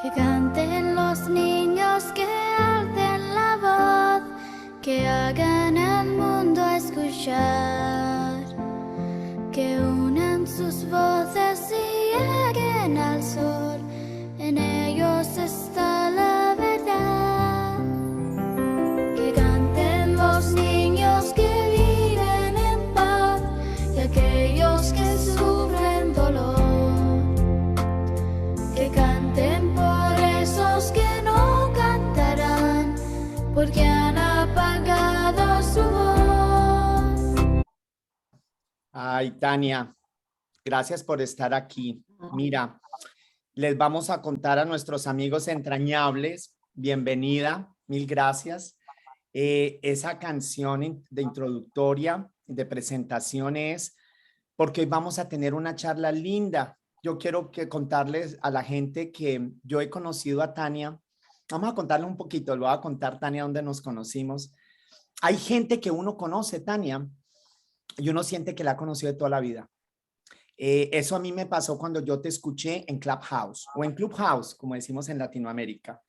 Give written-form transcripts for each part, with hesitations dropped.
Que canten los niños, que alcen la voz, que hagan el mundo escuchar, que unan sus voces y lleguen al sol, en ellos está la verdad. Que canten los niños que viven en paz y aquellos que sufren dolor, que canten por esos que no cantarán porque han apagado su voz. Ay, Tania, gracias por estar aquí. Mira, les vamos a contar a nuestros amigos entrañables, bienvenida, mil gracias. Esa canción de introductoria, de presentación es porque hoy vamos a tener una charla linda. Yo quiero contarles a la gente que yo he conocido a Tania. Vamos a contarle un poquito, lo voy a contar, Tania, dónde nos conocimos. Hay gente que uno conoce, Tania, y uno siente que la ha conocido de toda la vida. Eso a mí me pasó cuando yo te escuché en Clubhouse o en Clubhouse, como decimos en Latinoamérica.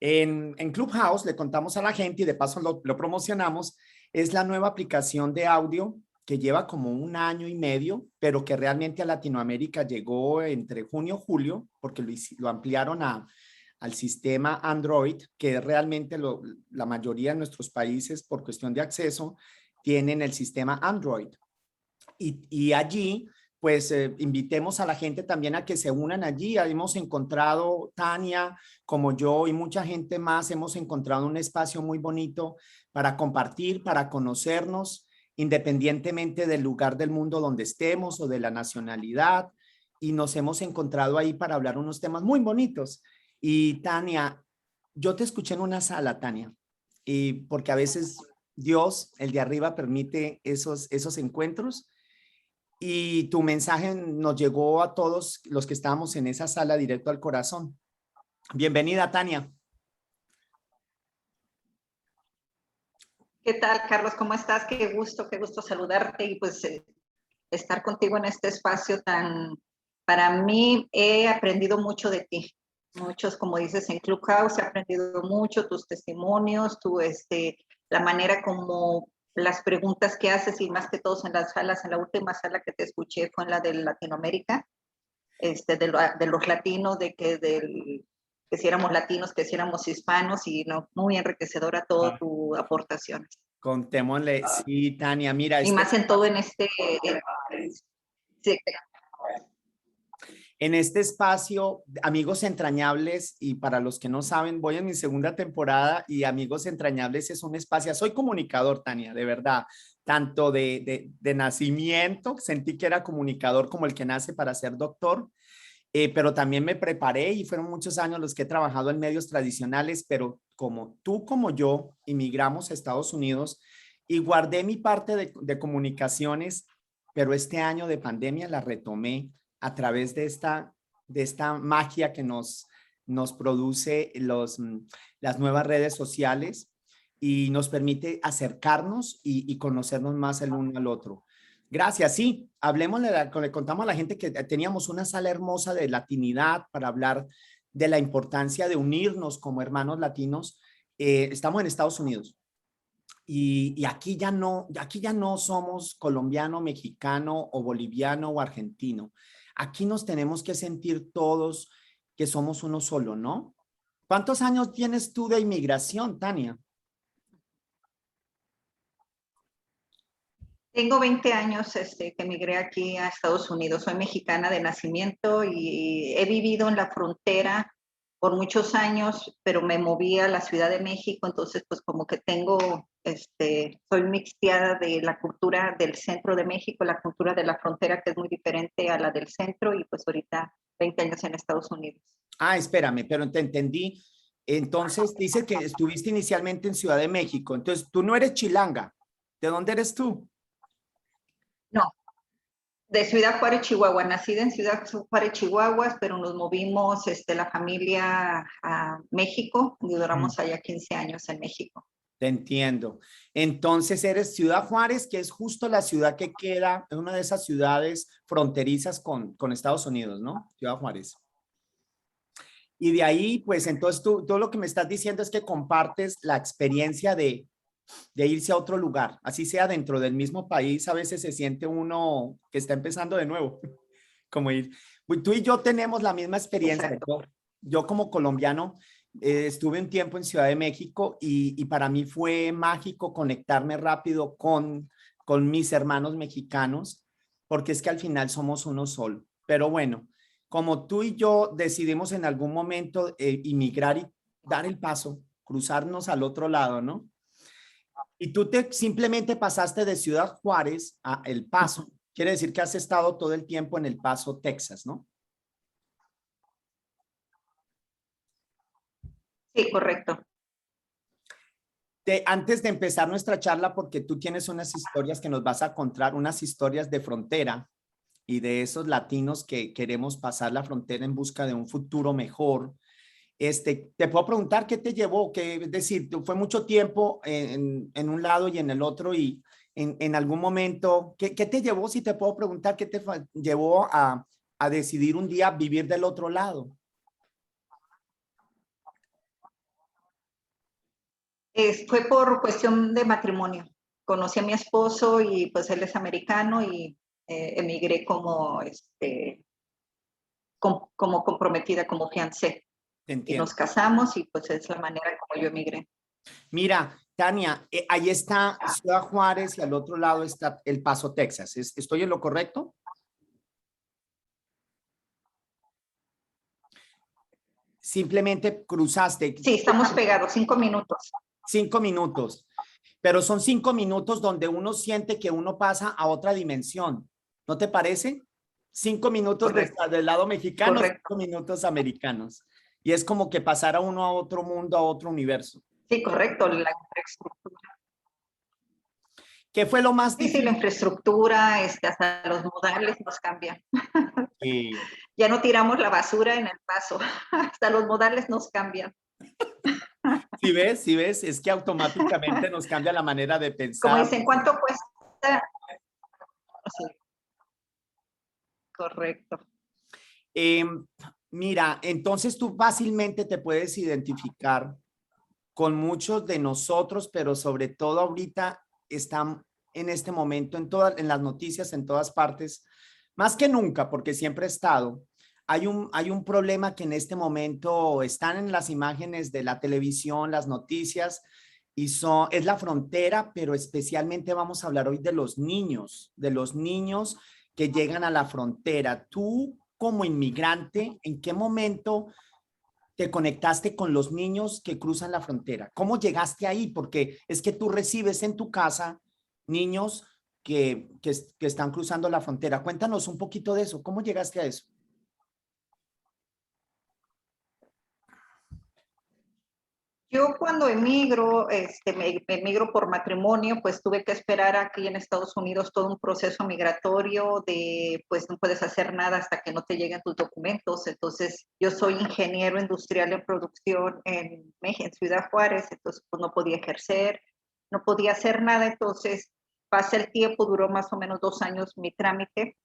En Clubhouse le contamos a la gente y de paso lo promocionamos. Es la nueva aplicación de audio que lleva como un año y medio, pero que realmente a Latinoamérica llegó entre junio y julio, porque lo ampliaron al sistema Android, que realmente la mayoría de nuestros países, por cuestión de acceso, tienen el sistema Android. Y allí, pues invitemos a la gente también a que se unan allí. Hemos encontrado, Tania, como yo y mucha gente más, hemos encontrado un espacio muy bonito para compartir, para conocernos, independientemente del lugar del mundo donde estemos o de la nacionalidad. Y nos hemos encontrado ahí para hablar unos temas muy bonitos. Y Tania, yo te escuché en una sala, Tania, y porque a veces Dios, el de arriba, permite esos encuentros y tu mensaje nos llegó a todos los que estábamos en esa sala directo al corazón. Bienvenida, Tania. ¿Qué tal, Carlos? ¿Cómo estás? Qué gusto saludarte y pues estar contigo en este espacio tan, para mí he aprendido mucho de ti. Muchos, como dices, en Clubhouse he aprendido mucho, tus testimonios, la manera como las preguntas que haces y más que todos en las salas, en la última sala que te escuché fue en la de Latinoamérica, de los latinos, que si éramos latinos, que si éramos hispanos y no, muy enriquecedora toda tu aportación. Contémosle, sí, Tania, mira. Y más en todo sí. En este espacio, amigos entrañables, y para los que no saben, voy en mi segunda temporada y Amigos Entrañables es un espacio, soy comunicador, Tania, de verdad, tanto de nacimiento, sentí que era comunicador como el que nace para ser doctor, pero también me preparé y fueron muchos años los que he trabajado en medios tradicionales, pero como tú, como yo, inmigramos a Estados Unidos y guardé mi parte de comunicaciones, pero este año de pandemia la retomé a través de esta magia que nos produce las nuevas redes sociales y nos permite acercarnos y conocernos más el uno al otro. Gracias, sí, hablemos, le contamos a la gente que teníamos una sala hermosa de latinidad para hablar de la importancia de unirnos como hermanos latinos. Estamos en Estados Unidos y aquí ya no somos colombiano, mexicano o boliviano o argentino. Aquí nos tenemos que sentir todos que somos uno solo, ¿no? ¿Cuántos años tienes tú de inmigración, Tania? Tengo 20 años que emigré aquí a Estados Unidos. Soy mexicana de nacimiento y he vivido en la frontera por muchos años, pero me moví a la Ciudad de México, entonces pues como que soy mixteada de la cultura del centro de México, la cultura de la frontera que es muy diferente a la del centro y pues ahorita 20 años en Estados Unidos. Ah, espérame, pero te entendí. Entonces dice que estuviste inicialmente en Ciudad de México. Entonces tú no eres chilanga. ¿De dónde eres tú? No, de Ciudad Juárez, Chihuahua. Nacida en Ciudad Juárez, Chihuahua, pero nos movimos la familia a México y duramos allá 15 años en México. Te entiendo. Entonces eres Ciudad Juárez, que es justo la ciudad que queda, es una de esas ciudades fronterizas con Estados Unidos, ¿no? Ciudad Juárez. Y de ahí, pues entonces tú lo que me estás diciendo es que compartes la experiencia de irse a otro lugar, así sea dentro del mismo país, a veces se siente uno que está empezando de nuevo, como ir. Pues, tú y yo tenemos la misma experiencia. Exacto. Yo como colombiano estuve un tiempo en Ciudad de México y para mí fue mágico conectarme rápido con mis hermanos mexicanos, porque es que al final somos uno solo. Pero bueno, como tú y yo decidimos en algún momento inmigrar y dar el paso, cruzarnos al otro lado, ¿no? Y tú te simplemente pasaste de Ciudad Juárez a El Paso. Quiere decir que has estado todo el tiempo en El Paso, Texas, ¿no? Sí, correcto. Antes de empezar nuestra charla, porque tú tienes unas historias que nos vas a contar, unas historias de frontera y de esos latinos que queremos pasar la frontera en busca de un futuro mejor. Te puedo preguntar qué te llevó, es decir, fue mucho tiempo en un lado y en el otro y en algún momento, ¿qué te llevó, si te puedo preguntar, qué te llevó a decidir un día vivir del otro lado? Fue por cuestión de matrimonio. Conocí a mi esposo y pues él es americano y emigré como, como comprometida, como fiancé. Te Y nos entiendo. casamos y pues es la manera como yo emigré. Mira, Tania, ahí está Ciudad Juárez y al otro lado está El Paso, Texas. ¿Estoy en lo correcto? Simplemente cruzaste Sí, estamos pegados, 5 minutos. 5 minutos, pero son 5 minutos donde uno siente que uno pasa a otra dimensión. ¿No te parece? 5 minutos Correcto, del lado mexicano, correcto. 5 minutos americanos. Y es como que pasara uno a otro mundo, a otro universo. Sí, correcto, la infraestructura. ¿Qué fue lo más Sí, sí, la difícil? infraestructura, hasta los modales nos cambian. Eh, Ya no tiramos la basura en el paso, hasta los modales nos cambian. si ves, es que automáticamente nos cambia la manera de Como pensar. dicen, ¿cuánto cuesta? Sí, correcto. Eh, Mira, entonces tú fácilmente te puedes identificar con muchos de nosotros, pero sobre todo ahorita están en este momento en las noticias, en todas partes, más que nunca, porque siempre ha estado. Hay un problema que en este momento están en las imágenes de la televisión, las noticias, y es la frontera, pero especialmente vamos a hablar hoy de los niños que llegan a la frontera. Tú, como inmigrante, ¿en qué momento te conectaste con los niños que cruzan la frontera? ¿Cómo llegaste ahí? Porque es que tú recibes en tu casa niños que están cruzando la frontera. Cuéntanos un poquito de eso. ¿Cómo llegaste a eso? Yo cuando emigro, me emigro por matrimonio, pues tuve que esperar aquí en Estados Unidos todo un proceso migratorio de, pues no puedes hacer nada hasta que no te lleguen tus documentos. Entonces, yo soy ingeniero industrial en producción en Ciudad Juárez, entonces pues no podía ejercer, no podía hacer nada. Entonces, pasa el tiempo, duró más o menos 2 años mi trámite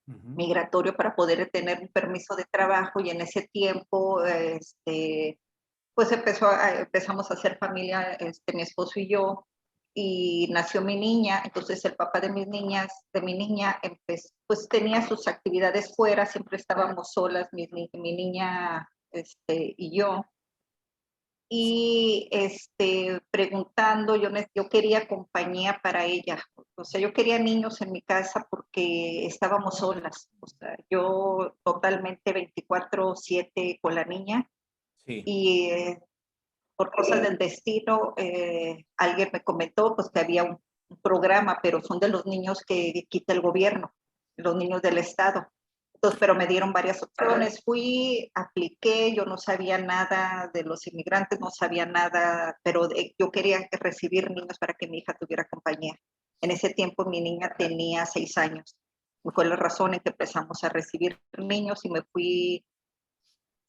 migratorio para poder tener un permiso de trabajo y en ese tiempo, pues empezamos a hacer familia, mi esposo y yo, y nació mi niña. Entonces el papá de mi niña, pues tenía sus actividades fuera, siempre estábamos solas, mi niña y yo. Y preguntando, yo quería compañía para ella, o sea, yo quería niños en mi casa porque estábamos solas, o sea, yo totalmente 24/7 con la niña. Sí. Y por cosas del destino, alguien me comentó pues que había un programa, pero son de los niños que quita el gobierno, los niños del Estado. Entonces, pero me dieron varias opciones, fui, apliqué, yo no sabía nada de los inmigrantes, no sabía nada, pero yo quería recibir niños para que mi hija tuviera compañía. En ese tiempo mi niña tenía 6 años. Y fue la razón en que empezamos a recibir niños y me fui.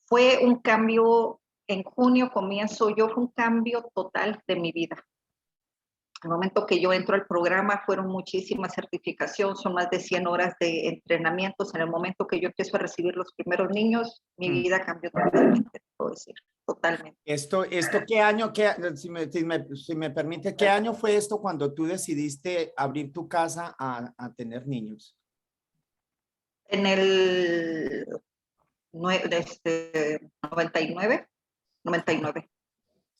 Fue un cambio, en junio comienzo yo, fue un cambio total de mi vida. Al momento que yo entro al programa fueron muchísimas certificaciones, son más de 100 horas de entrenamientos. En el momento que yo empiezo a recibir los primeros niños, mi vida cambió totalmente, puedo decir, totalmente. Esto ¿qué año, si me permite, qué año fue esto cuando tú decidiste abrir tu casa a tener niños? En el 99, 99.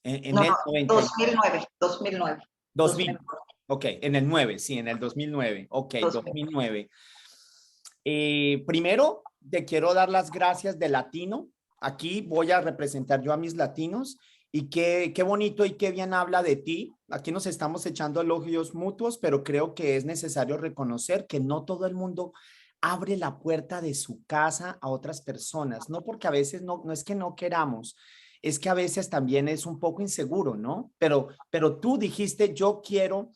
En No, el no, 90, 2009, 2009. 2000. Ok, en el 9, sí, en el 2009. Ok, 2009. Primero, te quiero dar las gracias de latino. Aquí voy a representar yo a mis latinos y qué bonito y qué bien habla de ti. Aquí nos estamos echando elogios mutuos, pero creo que es necesario reconocer que no todo el mundo abre la puerta de su casa a otras personas, no porque a veces no es que no queramos, es que a veces también es un poco inseguro, ¿no? Pero tú dijiste, yo quiero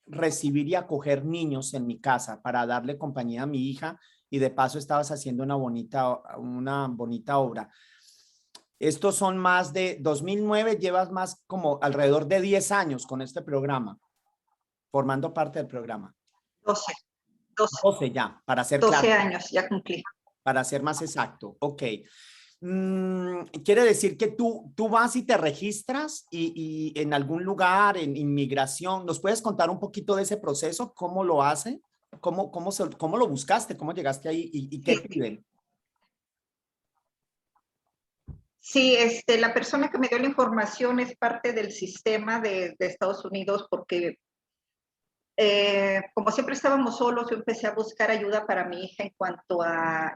recibir y acoger niños en mi casa para darle compañía a mi hija y de paso estabas haciendo una bonita obra. Estos son más de 2009, llevas más como alrededor de 10 años con este programa, formando parte del programa. 12, 12, 12 ya, para ser 12 claro, años, ya cumplí. para ser más exacto. Ok. Quiere decir que tú vas y te registras y en algún lugar, en inmigración, ¿nos puedes contar un poquito de ese proceso? ¿Cómo lo hace? ¿Cómo lo buscaste? ¿Cómo llegaste ahí? ¿Y qué Sí, piden? sí, la persona que me dio la información es parte del sistema de Estados Unidos porque como siempre estábamos solos, yo empecé a buscar ayuda para mi hija en cuanto a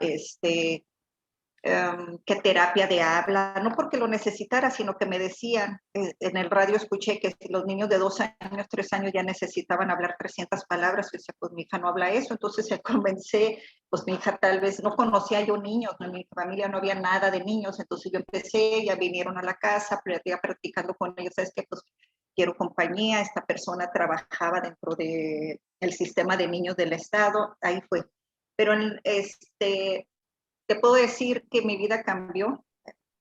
que terapia de habla, no porque lo necesitara, sino que me decían, en el radio escuché que si los niños de 2 años, 3 años ya necesitaban hablar 300 palabras, yo decía, pues mi hija no habla eso, entonces se comencé, pues mi hija tal vez no conocía yo niños, en mi familia no había nada de niños, entonces yo empecé, ya vinieron a la casa, practicando con ellos, sabes que pues quiero compañía, esta persona trabajaba dentro del sistema de niños del estado, ahí fue. Pero te puedo decir que mi vida cambió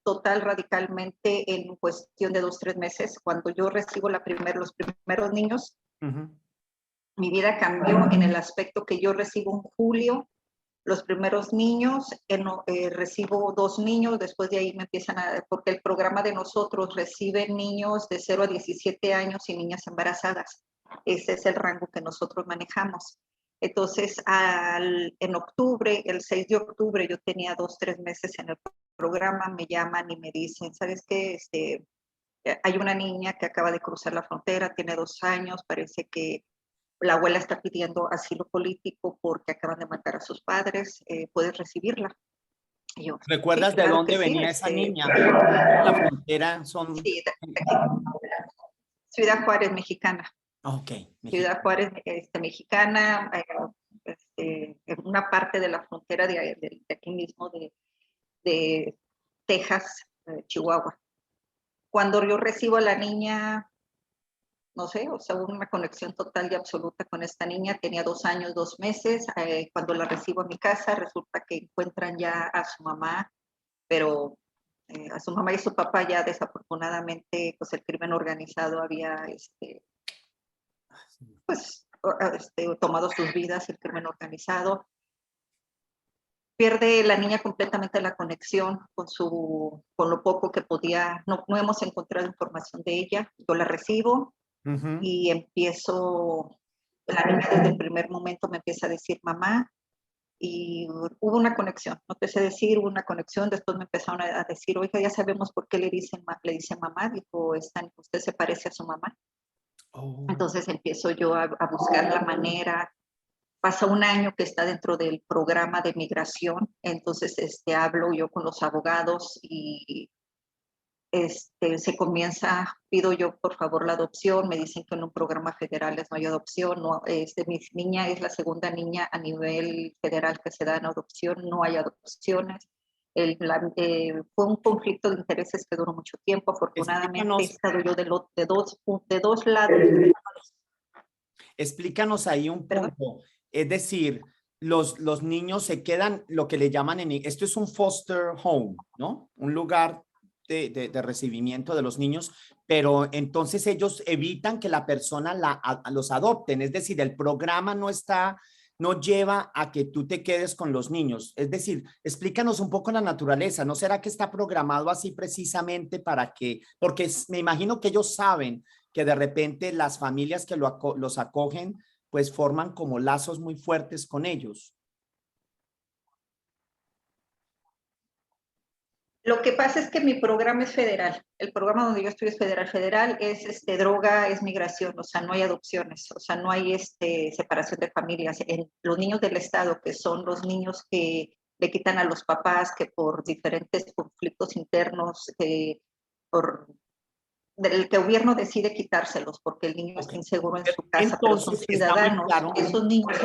total radicalmente en cuestión de 2, 3 meses. Cuando yo recibo los primeros niños, mi vida cambió en el aspecto que yo recibo en julio los primeros niños, recibo 2 niños, después de ahí me empiezan porque el programa de nosotros recibe niños de 0 a 17 años y niñas embarazadas. Ese es el rango que nosotros manejamos. Entonces, en octubre, el 6 de octubre, yo tenía 2, 3 meses en el programa, me llaman y me dicen, ¿sabes qué? Hay una niña que acaba de cruzar la frontera, tiene 2 años, parece que la abuela está pidiendo asilo político porque acaban de matar a sus padres, ¿puedes recibirla? Y yo, sí, ¿Recuerdas de claro que dónde sí. venía esa niña? La frontera son... Sí, Ciudad Juárez, mexicana. Ok, Ciudad Juárez, mexicana, en una parte de la frontera de aquí mismo, de Texas, Chihuahua. Cuando yo recibo a la niña, no sé, o sea, hubo una conexión total y absoluta con esta niña, tenía 2 años, 2 meses, cuando la recibo a mi casa, resulta que encuentran ya a su mamá, pero a su mamá y a su papá ya desafortunadamente, pues el crimen organizado había, pues, tomado sus vidas, el crimen organizado. Pierde la niña completamente la conexión con lo poco que podía, no hemos encontrado información de ella, yo la recibo y empiezo, la niña desde el primer momento me empieza a decir mamá, y hubo una conexión, no te sé decir, hubo una conexión, después me empezaron a decir, oiga, ya sabemos por qué le dicen mamá, dijo, usted se parece a su mamá. Oh. Entonces empiezo yo a buscar la manera, pasa 1 año que está dentro del programa de migración, entonces hablo yo con los abogados y se comienza, pido yo por favor la adopción, me dicen que en un programa federal no hay adopción, no, mi niña es la segunda niña a nivel federal que se da en adopción, no hay adopciones. Fue un conflicto de intereses que duró mucho tiempo, afortunadamente he estado yo de dos lados. Explícanos ahí un ¿Perdón? punto, es decir, los niños se quedan, lo que le llaman esto es un foster home, ¿no? Un lugar de recibimiento de los niños, pero entonces ellos evitan que la persona los adopten, es decir, el programa no lleva a que tú te quedes con los niños. Es decir, explícanos un poco la naturaleza. ¿No será que está programado así precisamente para que, porque me imagino que ellos saben que de repente las familias que los acogen, pues forman como lazos muy fuertes con ellos? Lo que pasa es que mi programa es federal. El programa donde yo estoy es federal. Federal es droga, es migración, o sea, no hay adopciones, o sea, no hay separación de familias. Los niños del Estado, que son los niños que le quitan a los papás, que por diferentes conflictos internos, del que el gobierno decide quitárselos porque el niño está inseguro en su casa, pero son Entonces, está muy ciudadanos. claro. Esos niños...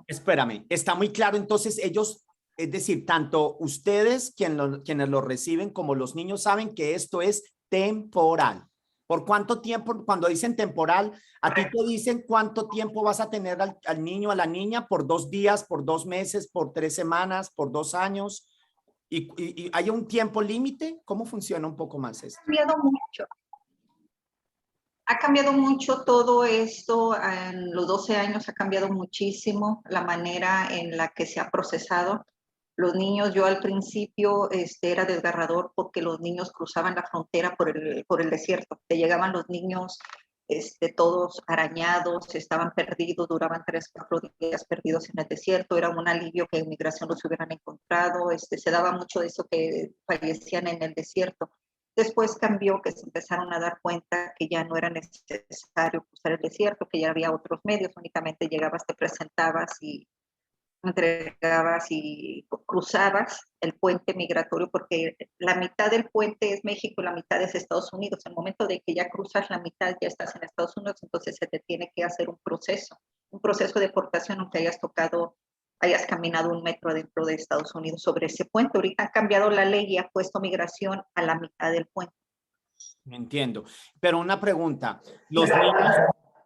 Espérame, está muy claro. Entonces, ellos, es decir, tanto ustedes, quienes lo reciben, como los niños saben que esto es temporal. ¿Por cuánto tiempo? Cuando dicen temporal, a ti te dicen cuánto tiempo vas a tener al niño, a la niña, por 2 días, por 2 meses, por 3 semanas, por 2 años. ¿Y hay un tiempo límite? ¿Cómo funciona un poco más esto? Ha cambiado mucho. Ha cambiado mucho todo esto, en los 12 años ha cambiado muchísimo la manera en la que se ha procesado. Los niños, yo al principio era desgarrador porque los niños cruzaban la frontera por el desierto. Te llegaban los niños todos arañados, estaban perdidos, duraban 3, 4 días perdidos en el desierto. Era un alivio que en migración los hubieran encontrado. Se daba mucho de eso que fallecían en el desierto. Después cambió, que se empezaron a dar cuenta que ya no era necesario cruzar el desierto, que ya había otros medios, únicamente llegabas, te presentabas y entregabas y cruzabas el puente migratorio, porque la mitad del puente es México y la mitad es Estados Unidos. En el momento de que ya cruzas la mitad, ya estás en Estados Unidos, entonces se te tiene que hacer un proceso de deportación, aunque hayas caminado 1 metro dentro de Estados Unidos sobre ese puente. Ahorita han cambiado la ley y ha puesto migración a la mitad del puente. Entiendo. Pero una pregunta, los niños,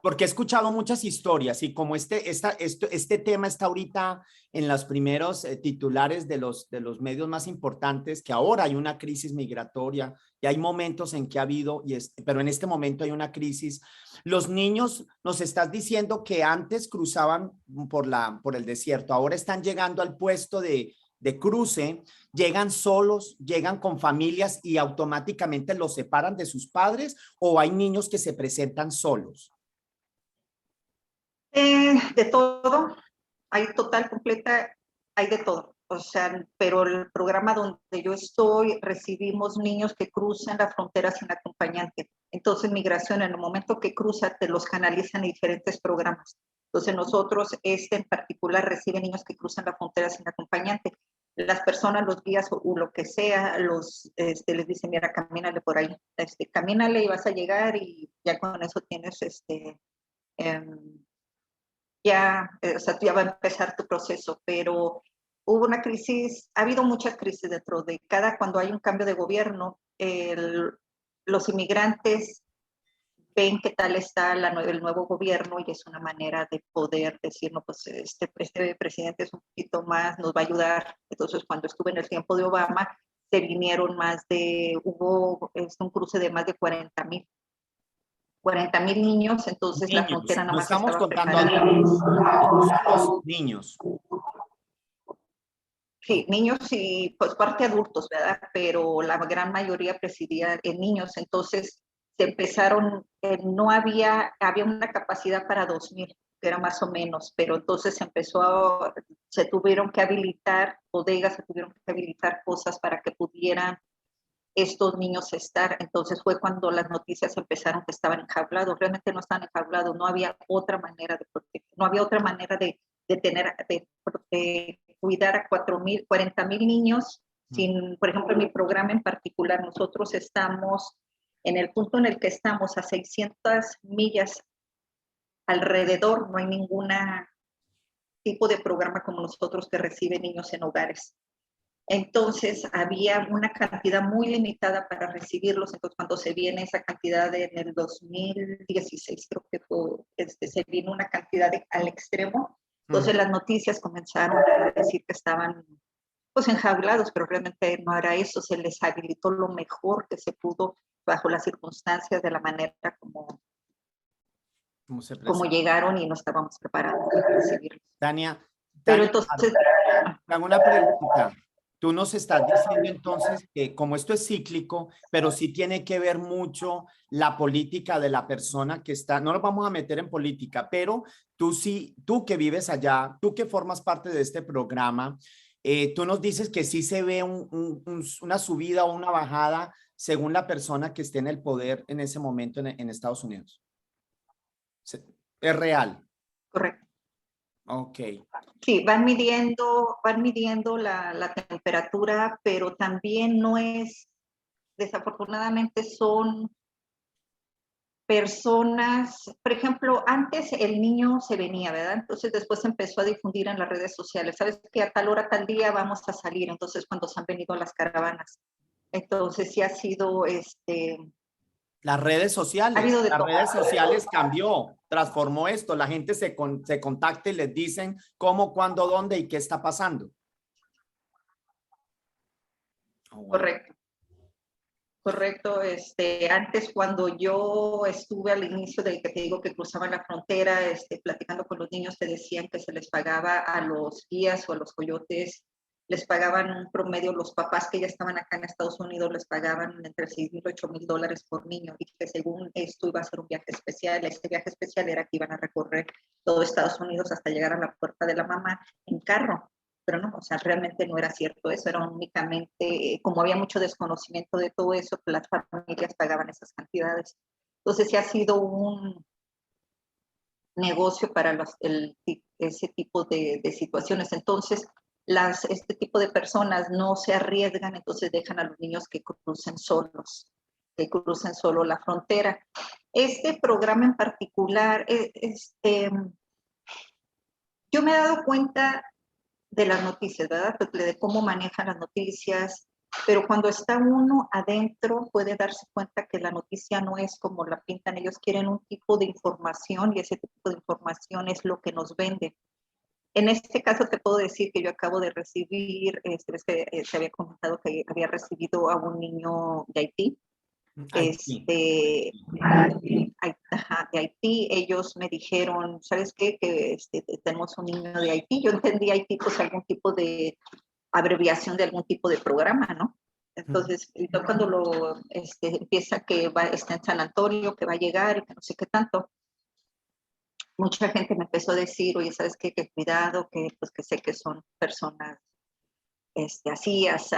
porque he escuchado muchas historias y como este tema está ahorita en los primeros titulares de los medios más importantes, que ahora hay una crisis migratoria y hay momentos en que ha habido, pero en este momento hay una crisis. Los niños, nos estás diciendo que antes cruzaban por el desierto, ahora están llegando al puesto de cruce, llegan solos, llegan con familias y automáticamente los separan de sus padres, o hay niños que se presentan solos. De todo, hay total, completa, hay de todo. O sea, pero el programa donde yo estoy, recibimos niños que cruzan la frontera sin acompañante. Entonces, migración, en el momento que cruza, te los canalizan en diferentes programas. Entonces, nosotros, en particular, recibe niños que cruzan la frontera sin acompañante. Las personas, los guías o lo que sea, les dicen, mira, camínale por ahí. Camínale y vas a llegar y ya con eso tienes o sea, ya va a empezar tu proceso, pero hubo una crisis, ha habido muchas crisis dentro de cuando hay un cambio de gobierno, los inmigrantes ven qué tal está el nuevo gobierno y es una manera de poder decir, no, pues este presidente es un poquito más, nos va a ayudar. Entonces, cuando estuve en el tiempo de Obama, se vinieron hubo un cruce de más de 40,000 niños, entonces la frontera nada No más estamos estaba contando preparada. los niños. Sí, niños y pues parte adultos, ¿verdad? Pero la gran mayoría presidía en niños, entonces se empezaron, había una capacidad para 2,000, que era más o menos, pero entonces se tuvieron que habilitar bodegas, se tuvieron que habilitar cosas para que pudieran estos niños estar. Entonces fue cuando las noticias empezaron que estaban enjaulados. Realmente no estaban enjaulados, no había otra manera de proteger, no había otra manera de cuidar a 40,000 niños. Por ejemplo, en mi programa en particular, nosotros estamos en el punto en el que estamos a 600 millas alrededor, no hay ningún tipo de programa como nosotros que recibe niños en hogares. Entonces había una cantidad muy limitada para recibirlos. Entonces cuando se viene esa cantidad en el 2016, creo que fue, se vino una cantidad al extremo. Entonces las noticias comenzaron a decir que estaban pues enjaulados, pero realmente no era eso, se les habilitó lo mejor que se pudo bajo las circunstancias de la manera ¿Cómo se como presenta? llegaron y no estábamos preparados para recibirlos. Tania, Pero Tania, entonces, te hago una pregunta. Tú nos estás diciendo entonces que como esto es cíclico, pero sí tiene que ver mucho la política de la persona que está, no nos vamos a meter en política, pero tú sí, tú que vives allá, tú que formas parte de este programa, tú nos dices que sí se ve una subida o una bajada según la persona que esté en el poder en ese momento en Estados Unidos. Es real. correcto. Ok. Sí, van midiendo la temperatura, pero también no es, desafortunadamente son personas, por ejemplo, antes el niño se venía, ¿verdad? Entonces después se empezó a difundir en las redes sociales, ¿sabes que a tal hora, tal día vamos a salir? Entonces cuando se han venido las caravanas. Entonces sí ha sido, ha habido de Las todo. redes sociales cambió, transformó esto. La gente se contacta y les dicen cómo, cuándo, dónde y qué está pasando. Oh, wow. Correcto. Correcto, antes cuando yo estuve al inicio del que te digo que cruzaban la frontera, platicando con los niños, te decían que se les pagaba a los guías o a los coyotes, les pagaban un promedio, los papás que ya estaban acá en Estados Unidos les pagaban entre $6,000 y $8,000 por niño, y que según esto iba a ser un viaje especial. Este viaje especial era que iban a recorrer todo Estados Unidos hasta llegar a la puerta de la mamá en carro. Pero no, o sea, realmente no era cierto eso, era únicamente, como había mucho desconocimiento de todo eso, pues las familias pagaban esas cantidades. Entonces sí ha sido un negocio para ese tipo de situaciones. Entonces, este tipo de personas no se arriesgan, entonces dejan a los niños que crucen solos, que crucen solo la frontera. Este programa en particular, yo me he dado cuenta de las noticias, ¿verdad? De cómo manejan las noticias, pero cuando está uno adentro puede darse cuenta que la noticia no es como la pintan. Ellos quieren un tipo de información y ese tipo de información es lo que nos vende. En este caso te puedo decir que yo acabo de recibir, se había comentado que había recibido a un niño de Haití, Haití. de Haití. Ellos me dijeron, ¿sabes qué? Que tenemos un niño de Haití. Yo entendí Haití, pues algún tipo de abreviación de algún tipo de programa, ¿no? Entonces, yo cuando empieza que está en San Antonio, que va a llegar y que no sé qué tanto, mucha gente me empezó a decir, oye, ¿sabes qué? Que cuidado, que pues que sé que son personas así, así.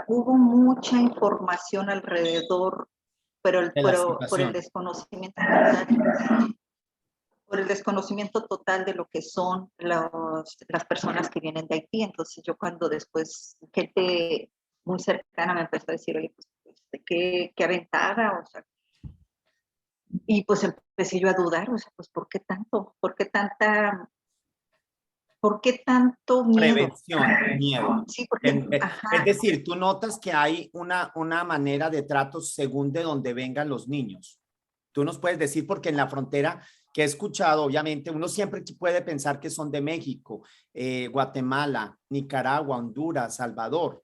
Hubo mucha información alrededor, De la por el situación. desconocimiento total, por el desconocimiento total de lo que son las personas que vienen de Haití. Entonces yo cuando después gente muy cercana me empezó a decir, oye, pues qué aventada, o sea, y pues empecé yo a dudar, o sea, pues ¿por qué tanto? ¿Por qué tanto miedo? Prevención, miedo. Sí, porque, Es ajá, decir, tú notas que hay una manera de trato según de donde vengan los niños. Tú nos puedes decir, porque en la frontera que he escuchado, obviamente, uno siempre puede pensar que son de México, Guatemala, Nicaragua, Honduras, Salvador,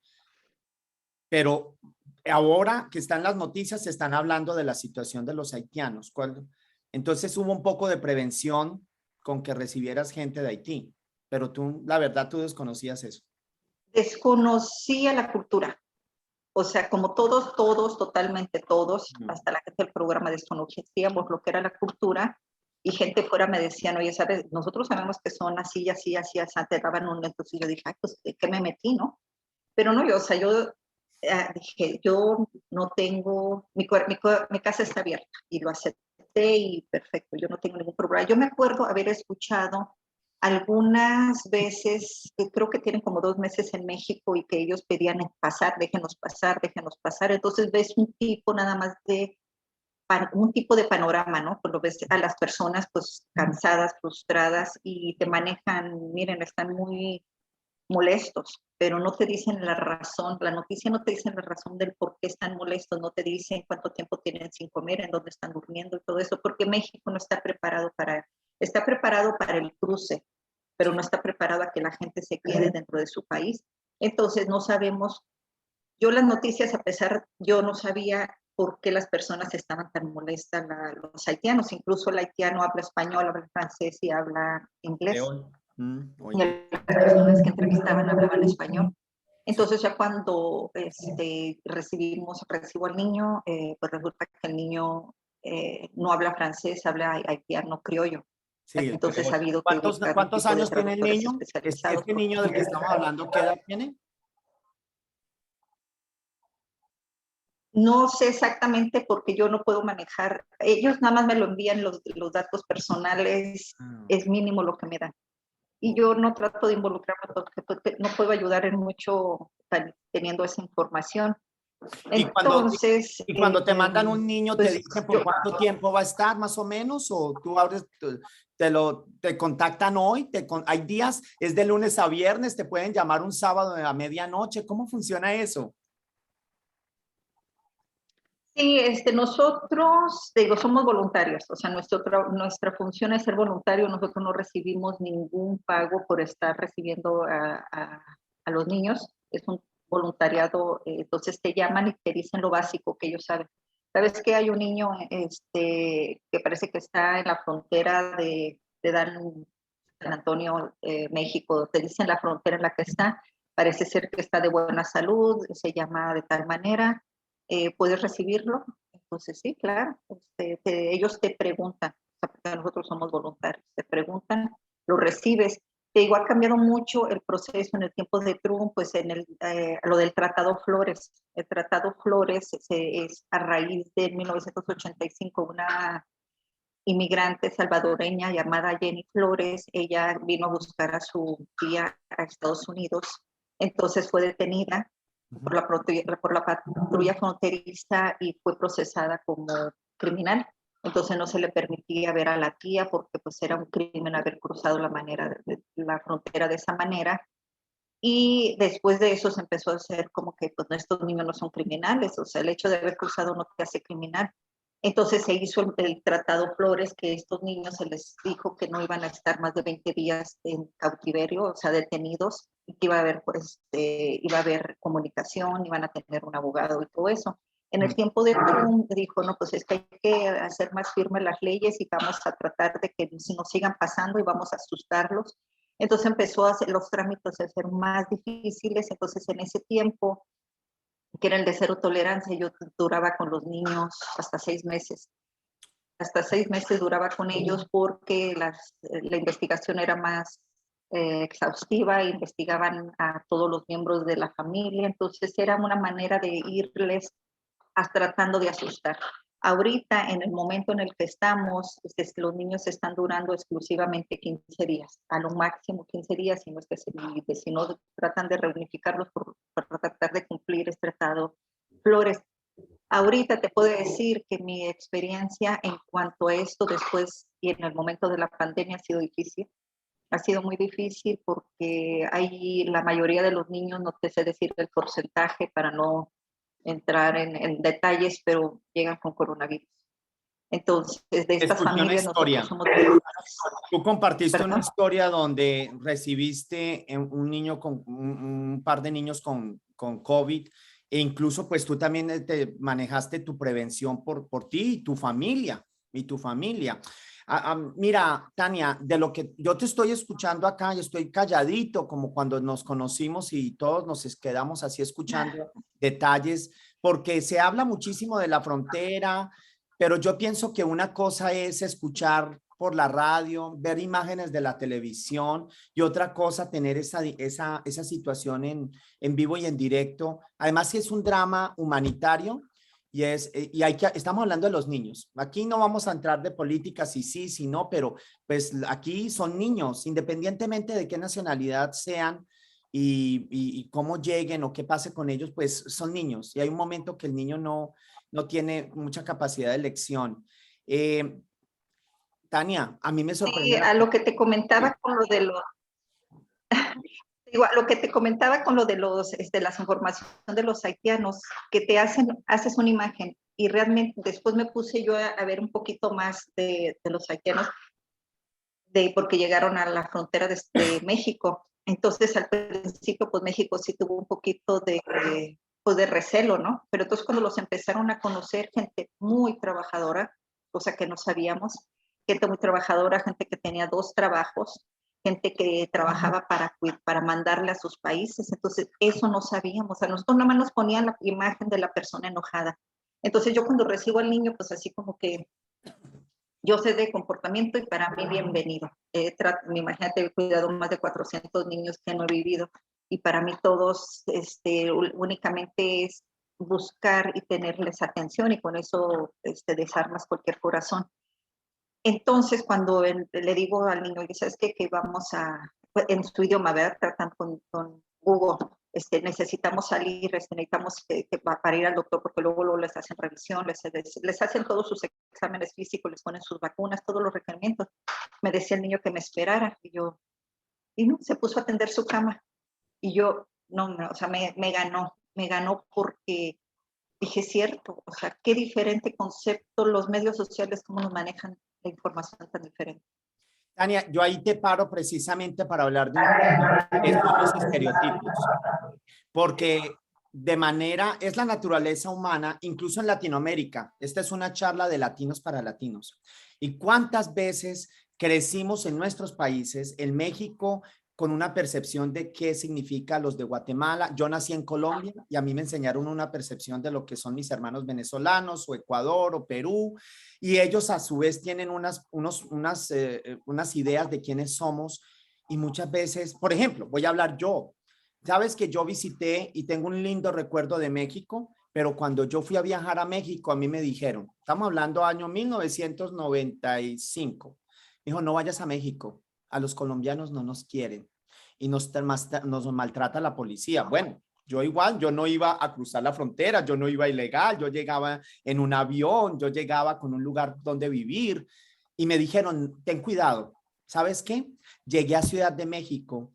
pero ahora que están las noticias, se están hablando de la situación de los haitianos. Entonces hubo un poco de prevención con que recibieras gente de Haití, pero tú, la verdad, tú desconocías eso. desconocía la cultura. O sea, como todos, totalmente todos, hasta la gente del programa desconocíamos lo que era la cultura, y gente fuera me decían, oye, ¿sabes? Nosotros sabemos que son así, así, así, así, te daban un, entonces yo dije, ay, pues, ¿de qué me metí, no? Pero no, yo, o sea, yo dije, yo no tengo, mi casa está abierta, y lo acepté, y perfecto, yo no tengo ningún problema. Yo me acuerdo haber escuchado algunas veces, creo que tienen como 2 meses en México, y que ellos pedían pasar, déjenos pasar, déjenos pasar. Entonces ves un tipo nada más un tipo de panorama, ¿no? Pues lo ves a las personas pues cansadas, frustradas, y te manejan, miren, están muy molestos, pero no te dicen la razón. La noticia no te dice la razón del por qué están molestos, no te dicen cuánto tiempo tienen sin comer, en dónde están durmiendo y todo eso, porque México no está preparado está preparado para el cruce, pero no está preparado a que la gente se quede dentro de su país. Entonces no sabemos, yo las noticias, a pesar, yo no sabía por qué las personas estaban tan molestas, los haitianos. Incluso el haitiano habla español, habla francés y habla inglés. Y Oye, las personas que entrevistaban hablaban español. sí. Entonces ya cuando recibo al niño, pues resulta que el niño no habla francés, habla haitiano criollo. Sí, el Entonces ha creol. habido que ¿Cuántos, buscar un cuántos tipo de años tiene el traductores niño? especializados. Este niño del que estamos hablando, ¿qué edad tiene? No sé exactamente porque yo no puedo manejar, ellos nada más me lo envían los datos personales, Ah. es mínimo lo que me dan. Y yo no trato de involucrarme porque no puedo ayudar en mucho teniendo esa información. Y cuando, Entonces, y cuando te mandan un niño, ¿te pues dicen por yo, cuánto tiempo va a estar más o menos? ¿O tú abres, te contactan hoy? Hay días, es de lunes a viernes, te pueden llamar un sábado a medianoche. ¿Cómo funciona eso? sí, nosotros, digo, somos voluntarios, o sea, nuestra función es ser voluntario, nosotros no recibimos ningún pago por estar recibiendo a los niños, es un voluntariado, entonces te llaman y te dicen lo básico que ellos saben. ¿Sabes que hay un niño que parece que está en la frontera de San Antonio, México? Te dicen la frontera en la que está, parece ser que está de buena salud, se llama de tal manera, puedes recibirlo. Entonces, sí, claro, ellos te preguntan, o sea, porque nosotros somos voluntarios, te preguntan, lo recibes. Te digo, ha cambiado mucho el proceso en el tiempo de Trump, pues lo del Tratado Flores. El Tratado Flores es a raíz de 1985, una inmigrante salvadoreña llamada Jenny Flores. Ella vino a buscar a su tía a Estados Unidos, entonces fue detenida por la patrulla fronteriza y fue procesada como criminal. Entonces no se le permitía ver a la tía porque pues era un crimen haber cruzado la frontera de esa manera. Y después de eso se empezó a hacer como que pues estos niños no son criminales, o sea, el hecho de haber cruzado no te hace criminal. Entonces se hizo el Tratado Flores, que estos niños se les dijo que no iban a estar más de 20 días en cautiverio, o sea, detenidos, y que iba a haber comunicación, iban a tener un abogado y todo eso. En el tiempo de Trump dijo, no, pues es que hay que hacer más firmes las leyes y vamos a tratar de que si nos sigan pasando y vamos a asustarlos. Entonces empezó a hacer los trámites a ser más difíciles. Entonces en ese tiempo, que era el de cero tolerancia, yo duraba con los niños hasta 6 meses. Hasta 6 meses duraba con ellos porque la investigación era más exhaustiva, investigaban a todos los miembros de la familia, entonces era una manera de irles tratando de asustar. Ahorita, en el momento en el que estamos, los niños están durando exclusivamente 15 días, a lo máximo 15 días, si no, es que si no tratan de reunificarlos por tratar de cumplir este tratado Flores. Ahorita te puedo decir que mi experiencia en cuanto a esto después y en el momento de la pandemia ha sido difícil. Ha sido muy difícil porque la mayoría de los niños, no te sé decir el porcentaje para no entrar en detalles, pero llegan con coronavirus. Entonces, de estas Escuché una familias nosotros historia. somos... Tú compartiste una ¿Perdón? historia donde recibiste un niño un par de niños con COVID e incluso pues tú también te manejaste tu prevención por ti y tu familia. Mira, Tania, de lo que yo te estoy escuchando acá, yo estoy calladito como cuando nos conocimos y todos nos quedamos así escuchando detalles, porque se habla muchísimo de la frontera, pero yo pienso que una cosa es escuchar por la radio, ver imágenes de la televisión y otra cosa tener esa situación en vivo y en directo. Además, que es un drama humanitario y estamos hablando de los niños. Aquí no vamos a entrar de política, si sí, si no, pero pues aquí son niños, independientemente de qué nacionalidad sean y cómo lleguen o qué pase con ellos, pues son niños y hay un momento que el niño no tiene mucha capacidad de elección. Eh, Tania, a mí me Sí, sorprendió. a lo que te comentaba con lo de los... Digo, a lo que te comentaba con lo de las informaciones de los haitianos, que haces una imagen y realmente después me puse yo a ver un poquito más de los haitianos porque llegaron a la frontera de México. Entonces, al principio, pues México sí tuvo un poquito pues, de recelo, ¿no? Pero entonces cuando los empezaron a conocer, gente muy trabajadora, cosa que no sabíamos, gente muy trabajadora, gente que tenía 2 trabajos, gente que trabajaba para mandarle a sus países, entonces eso no sabíamos, a nosotros nada más nos ponían la imagen de la persona enojada. Entonces yo cuando recibo al niño, pues así como que yo sé de comportamiento y para mí bienvenido. Imagínate, he cuidado más de 400 niños que no he vivido y para mí todos únicamente es buscar y tenerles atención y con eso desarmas cualquier corazón. Entonces, cuando le digo al niño, ¿sabes qué? Que vamos en su idioma, ¿verdad? Tratan con Google, necesitamos salir, necesitamos para ir al doctor, porque luego les hacen revisión, les hacen todos sus exámenes físicos, les ponen sus vacunas, todos los requerimientos. Me decía el niño que me esperara, y no, se puso a atender su cama. Y yo, no, o sea, me ganó porque dije, cierto, o sea, qué diferente concepto los medios sociales, cómo nos manejan la información tan diferente. Tania, yo ahí te paro precisamente para hablar de un tema, que son los estereotipos, porque de manera, es la naturaleza humana, incluso en Latinoamérica. Esta es una charla de latinos para latinos. ¿Y cuántas veces crecimos en nuestros países, en México, con una percepción de qué significa los de Guatemala? Yo nací en Colombia y a mí me enseñaron una percepción de lo que son mis hermanos venezolanos o Ecuador o Perú, y ellos a su vez tienen unas ideas de quiénes somos, y muchas veces, por ejemplo, voy a hablar yo. Sabes que yo visité y tengo un lindo recuerdo de México, pero cuando yo fui a viajar a México, a mí me dijeron, estamos hablando año 1995, dijo, no vayas a México, a los colombianos no nos quieren y nos maltrata la policía. Bueno, yo igual, yo no iba a cruzar la frontera, yo no iba ilegal, yo llegaba en un avión, yo llegaba con un lugar donde vivir y me dijeron, ten cuidado. ¿Sabes qué? Llegué a Ciudad de México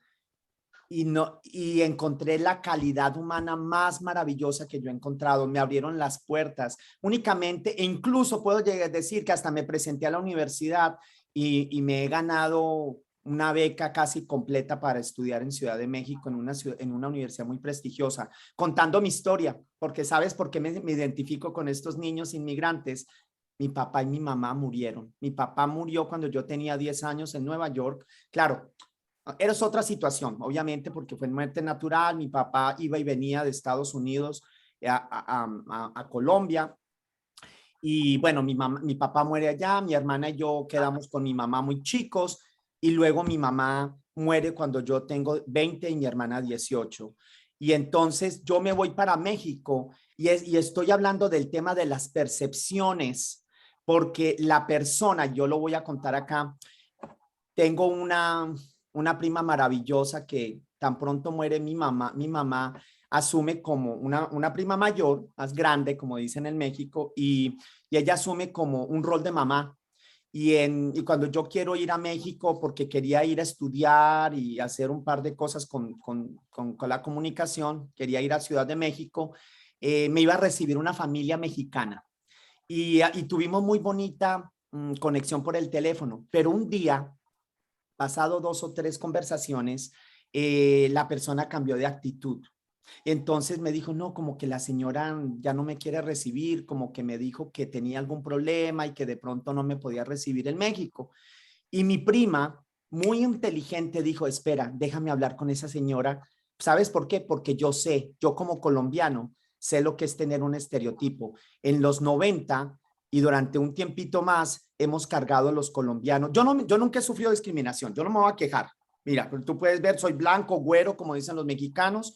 y encontré la calidad humana más maravillosa que yo he encontrado. Me abrieron las puertas únicamente, e incluso puedo llegar a decir que hasta me presenté a la universidad y me he ganado una beca casi completa para estudiar en Ciudad de México, en una universidad muy prestigiosa, contando mi historia, porque ¿sabes por qué me identifico con estos niños inmigrantes? Mi papá y mi mamá murieron. Mi papá murió cuando yo tenía 10 años en Nueva York. Claro, era otra situación, obviamente, porque fue muerte natural. Mi papá iba y venía de Estados Unidos a Colombia. Y bueno, mi papá muere allá, mi hermana y yo quedamos con mi mamá muy chicos, y luego mi mamá muere cuando yo tengo 20 y mi hermana 18. Y entonces yo me voy para México y estoy hablando del tema de las percepciones, porque la persona, yo lo voy a contar acá, tengo una prima maravillosa que tan pronto muere mi mamá asume como una prima mayor, más grande, como dicen en México, y ella asume como un rol de mamá. Y cuando yo quiero ir a México porque quería ir a estudiar y hacer un par de cosas con la comunicación, quería ir a Ciudad de México, me iba a recibir una familia mexicana y tuvimos muy bonita conexión por el teléfono, pero un día, pasado 2 o 3 conversaciones, la persona cambió de actitud. Entonces me dijo, no, como que la señora ya no me quiere recibir, como que me dijo que tenía algún problema y que de pronto no me podía recibir en México. Y mi prima, muy inteligente, dijo, espera, déjame hablar con esa señora. ¿Sabes por qué? Porque yo como colombiano, sé lo que es tener un estereotipo. En los 90 y durante un tiempito más, hemos cargado los colombianos. Yo nunca he sufrido discriminación, yo no me voy a quejar. Mira, tú puedes ver, soy blanco, güero, como dicen los mexicanos,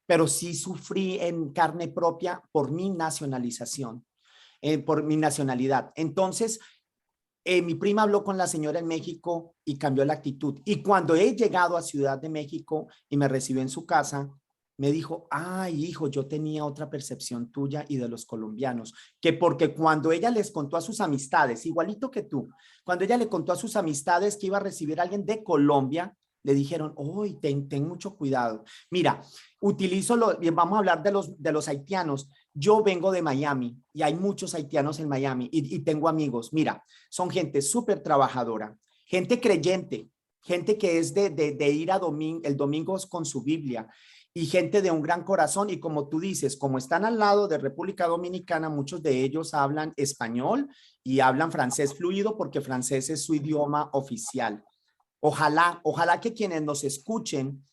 pero sí sufrí en carne propia por mi nacionalización, por mi nacionalidad. Entonces, mi prima habló con la señora en México y cambió la actitud. Y cuando he llegado a Ciudad de México y me recibió en su casa, me dijo, ay, hijo, yo tenía otra percepción tuya y de los colombianos, que porque cuando ella les contó a sus amistades, igualito que tú, cuando ella le contó a sus amistades que iba a recibir a alguien de Colombia, le dijeron, uy, ten mucho cuidado. Mira, vamos a hablar de los haitianos. Yo vengo de Miami y hay muchos haitianos en Miami y tengo amigos. Mira, son gente súper trabajadora, gente creyente. gente que es de ir el domingo con su Biblia y gente de un gran corazón. Y como tú dices, como están al lado de República Dominicana, muchos de ellos hablan español y hablan francés fluido porque francés es su idioma oficial. Ojalá que quienes nos escuchen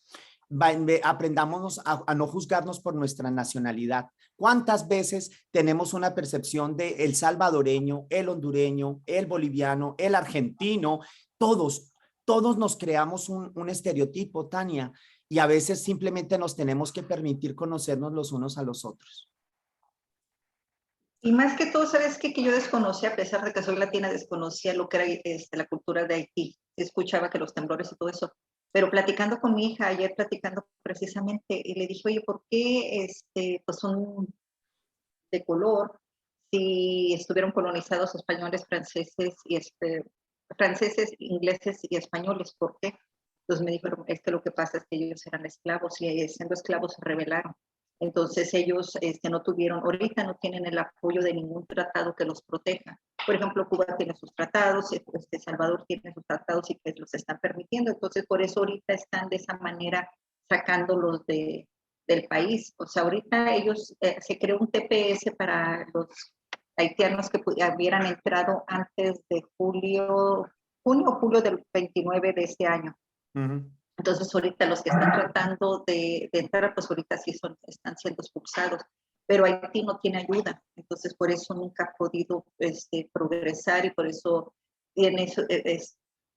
aprendamos a no juzgarnos por nuestra nacionalidad. ¿Cuántas veces tenemos una percepción de el salvadoreño, el hondureño, el boliviano, el argentino? Todos nos creamos un estereotipo, Tania, y a veces simplemente nos tenemos que permitir conocernos los unos a los otros. Y más que todo, ¿sabes qué? Que yo desconocía, a pesar de que soy latina, desconocía lo que era la cultura de Haití. Escuchaba que los temblores y todo eso. Pero platicando con mi hija, ayer platicando precisamente, y le dije, oye, ¿por qué pues son de color si estuvieron colonizados españoles, franceses, ingleses y españoles? ¿Por qué? Entonces me dijeron, es que lo que pasa es que ellos eran esclavos y siendo esclavos se rebelaron. Entonces ellos no tuvieron, ahorita no tienen el apoyo de ningún tratado que los proteja. Por ejemplo, Cuba tiene sus tratados, Salvador tiene sus tratados y que los están permitiendo. Entonces por eso ahorita están de esa manera sacándolos del país. O sea, ahorita ellos, se creó un TPS para los haitianos que hubieran entrado antes de junio o julio del 29 de este año. Uh-huh. Entonces ahorita los que están tratando de entrar, pues ahorita sí están siendo expulsados, pero Haití no tiene ayuda, entonces por eso nunca ha podido progresar y por eso tiene eso.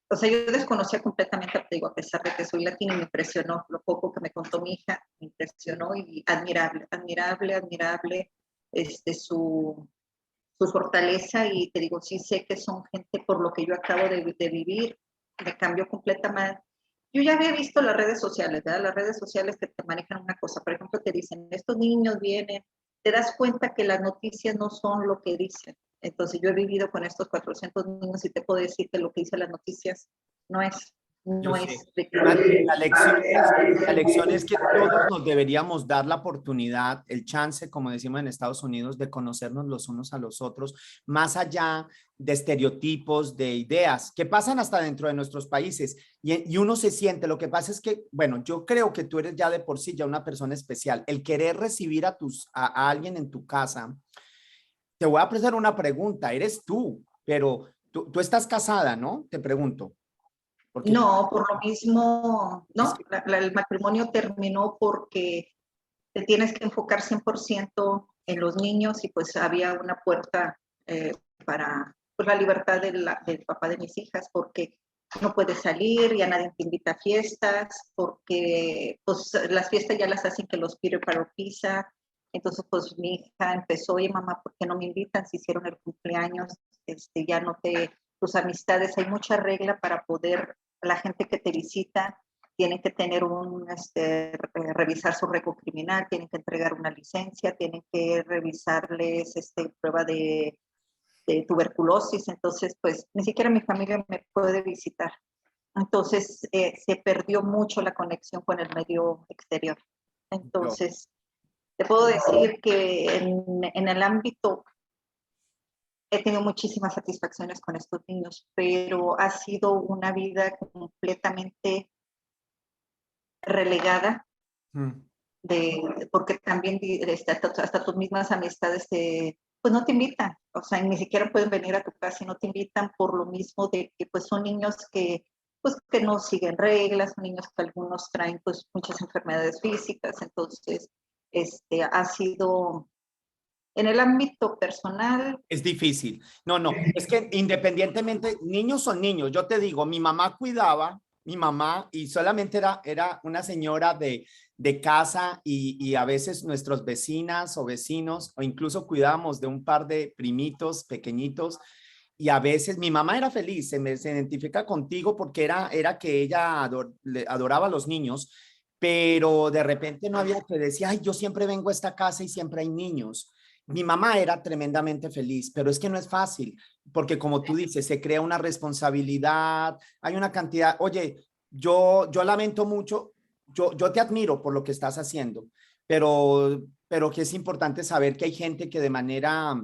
O sea, yo desconocía completamente, te digo, a pesar de que soy latina, y me impresionó lo poco que me contó mi hija, me impresionó y admirable su fortaleza. Y te digo, sí sé que son gente, por lo que yo acabo de vivir, me cambió completamente. Yo ya había visto las redes sociales, ¿verdad? Las redes sociales que te manejan una cosa. Por ejemplo, te dicen, estos niños vienen, te das cuenta que las noticias no son lo que dicen. Entonces, yo he vivido con estos 400 niños y te puedo decir que lo que dicen las noticias no es. La lección es que todos nos deberíamos dar la oportunidad, el chance, como decimos en Estados Unidos, de conocernos los unos a los otros, más allá de estereotipos, de ideas que pasan hasta dentro de nuestros países y uno se siente. Lo que pasa es que, bueno, yo creo que tú eres ya de por sí ya una persona especial. El querer recibir a alguien en tu casa. Te voy a hacer una pregunta, eres tú, pero tú estás casada, ¿no? Te pregunto. No, por lo mismo, no, el matrimonio terminó porque te tienes que enfocar 100% en los niños y pues había una puerta para pues, la libertad del papá de mis hijas, porque no puedes salir, ya nadie te invita a fiestas, porque pues las fiestas ya las hacen que los Peter para Pisa. Entonces pues mi hija empezó, oye mamá, ¿por qué no me invitan si hicieron el cumpleaños? Ya no tus amistades, hay mucha regla para poder, la gente que te visita tiene que tener revisar su récord criminal, tienen que entregar una licencia, tienen que revisarles prueba de tuberculosis. Entonces pues ni siquiera mi familia me puede visitar. Entonces se perdió mucho la conexión con el medio exterior. Entonces te puedo decir que en el ámbito he tenido muchísimas satisfacciones con estos niños, pero ha sido una vida completamente relegada, porque también hasta tus mismas amistades pues no te invitan, o sea, ni siquiera pueden venir a tu casa y no te invitan por lo mismo de que pues son niños que no siguen reglas, son niños que algunos traen pues muchas enfermedades físicas. Entonces ha sido... En el ámbito personal... Es difícil. No, es que independientemente, niños son niños. Yo te digo, mi mamá cuidaba, y solamente era una señora de casa y a veces nuestros vecinas o vecinos, o incluso cuidábamos de un par de primitos pequeñitos, y a veces mi mamá era feliz, se identifica contigo porque era que ella adoraba a los niños, pero de repente no había que decir, ay, yo siempre vengo a esta casa y siempre hay niños. Mi mamá era tremendamente feliz, pero es que no es fácil, porque como tú dices, se crea una responsabilidad, hay una cantidad. Oye, yo lamento mucho, yo te admiro por lo que estás haciendo, pero que es importante saber que hay gente que de manera,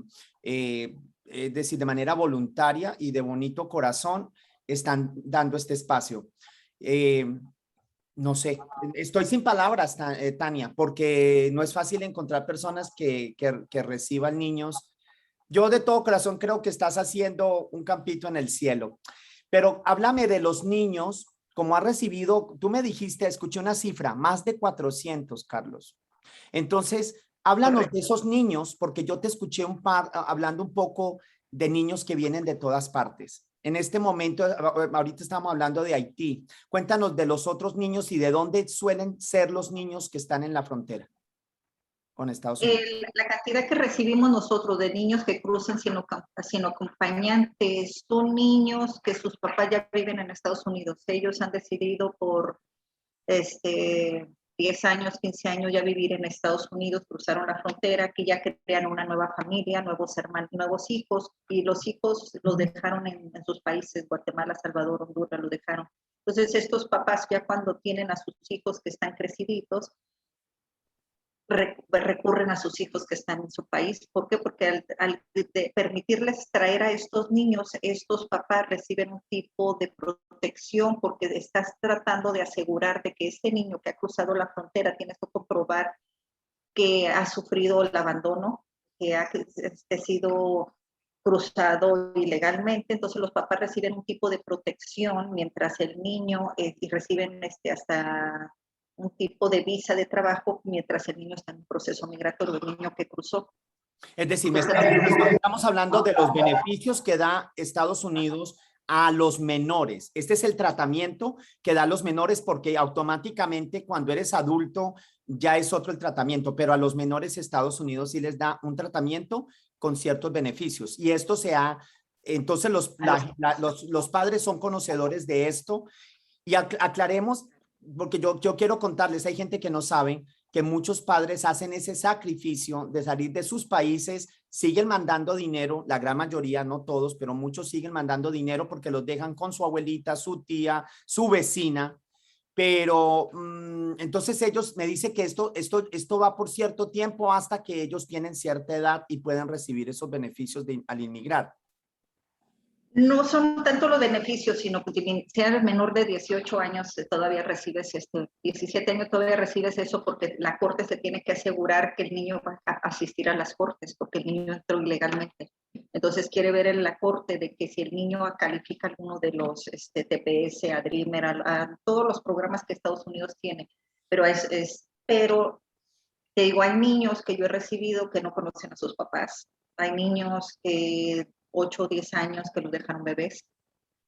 de manera voluntaria y de bonito corazón están dando este espacio. No sé, estoy sin palabras, Tania, porque no es fácil encontrar personas que reciban niños. Yo de todo corazón creo que estás haciendo un campito en el cielo, pero háblame de los niños, como has recibido, tú me dijiste, escuché una cifra, más de 400, Carlos. Entonces, háblanos de Correcto. esos niños, porque yo te escuché hablando un poco de niños que vienen de todas partes. En este momento, ahorita estamos hablando de Haití. Cuéntanos de los otros niños y de dónde suelen ser los niños que están en la frontera con Estados Unidos. La cantidad que recibimos nosotros de niños que cruzan sin acompañantes son niños que sus papás ya viven en Estados Unidos. Ellos han decidido por 10 años, 15 años ya vivir en Estados Unidos, cruzaron la frontera, que ya crean una nueva familia, nuevos hermanos, nuevos hijos, y los hijos los dejaron en sus países, Guatemala, Salvador, Honduras, los dejaron. Entonces estos papás ya cuando tienen a sus hijos que están creciditos, recurren a sus hijos que están en su país. ¿Por qué? Porque al permitirles traer a estos niños, estos papás reciben un tipo de protección porque estás tratando de asegurar de que este niño que ha cruzado la frontera, tienes que comprobar que ha sufrido el abandono, que ha sido cruzado ilegalmente. Entonces los papás reciben un tipo de protección mientras el niño y reciben hasta un tipo de visa de trabajo mientras el niño está en un proceso migratorio, el niño que cruzó. Es decir, estamos hablando de los beneficios que da Estados Unidos a los menores. Este es el tratamiento que da a los menores porque automáticamente cuando eres adulto ya es otro el tratamiento, pero a los menores Estados Unidos sí les da un tratamiento con ciertos beneficios. Y esto entonces los padres son conocedores de esto y aclaremos, porque yo quiero contarles, hay gente que no sabe que muchos padres hacen ese sacrificio de salir de sus países, siguen mandando dinero, la gran mayoría, no todos, pero muchos siguen mandando dinero porque los dejan con su abuelita, su tía, su vecina, pero entonces ellos me dicen que esto va por cierto tiempo hasta que ellos tienen cierta edad y pueden recibir esos beneficios al inmigrar. No son tanto los beneficios, sino que si eres menor de 18 años, todavía recibes 17 años todavía recibes eso porque la corte se tiene que asegurar que el niño va a asistir a las cortes porque el niño entró ilegalmente. Entonces quiere ver en la corte de que si el niño califica alguno de los TPS, a Dreamer, a todos los programas que Estados Unidos tiene. Pero te digo, hay niños que yo he recibido que no conocen a sus papás. Hay niños que 8 o 10 años que los dejaron bebés.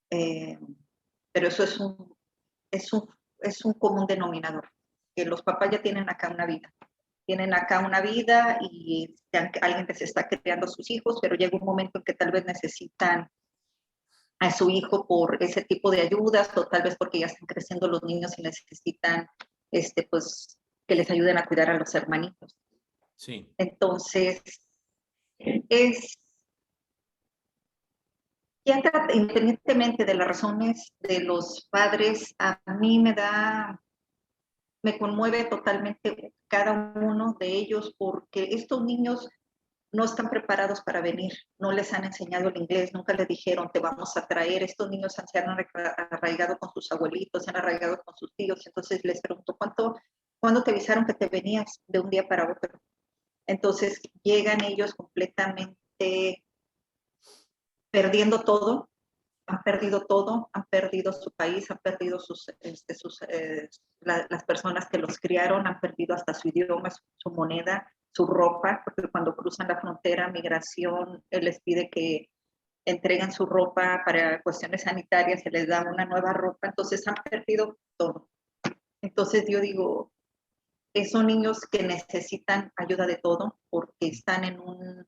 Pero eso es un común denominador, que los papás ya tienen acá una vida. Tienen acá una vida y alguien les está criando a sus hijos, pero llega un momento en que tal vez necesitan a su hijo por ese tipo de ayudas o tal vez porque ya están creciendo los niños y necesitan pues que les ayuden a cuidar a los hermanitos. Sí. Entonces, independientemente de las razones de los padres, a mí me conmueve totalmente cada uno de ellos porque estos niños no están preparados para venir, no les han enseñado el inglés, nunca les dijeron te vamos a traer, estos niños se han arraigado con sus abuelitos, se han arraigado con sus tíos, entonces les pregunto, ¿cuándo te avisaron que te venías de un día para otro? Entonces llegan ellos completamente perdiendo todo, han perdido su país, han perdido las personas que los criaron, han perdido hasta su idioma, su moneda, su ropa, porque cuando cruzan la frontera, migración, les pide que entreguen su ropa para cuestiones sanitarias, se les da una nueva ropa, entonces han perdido todo. Entonces yo digo, son niños que necesitan ayuda de todo porque están en un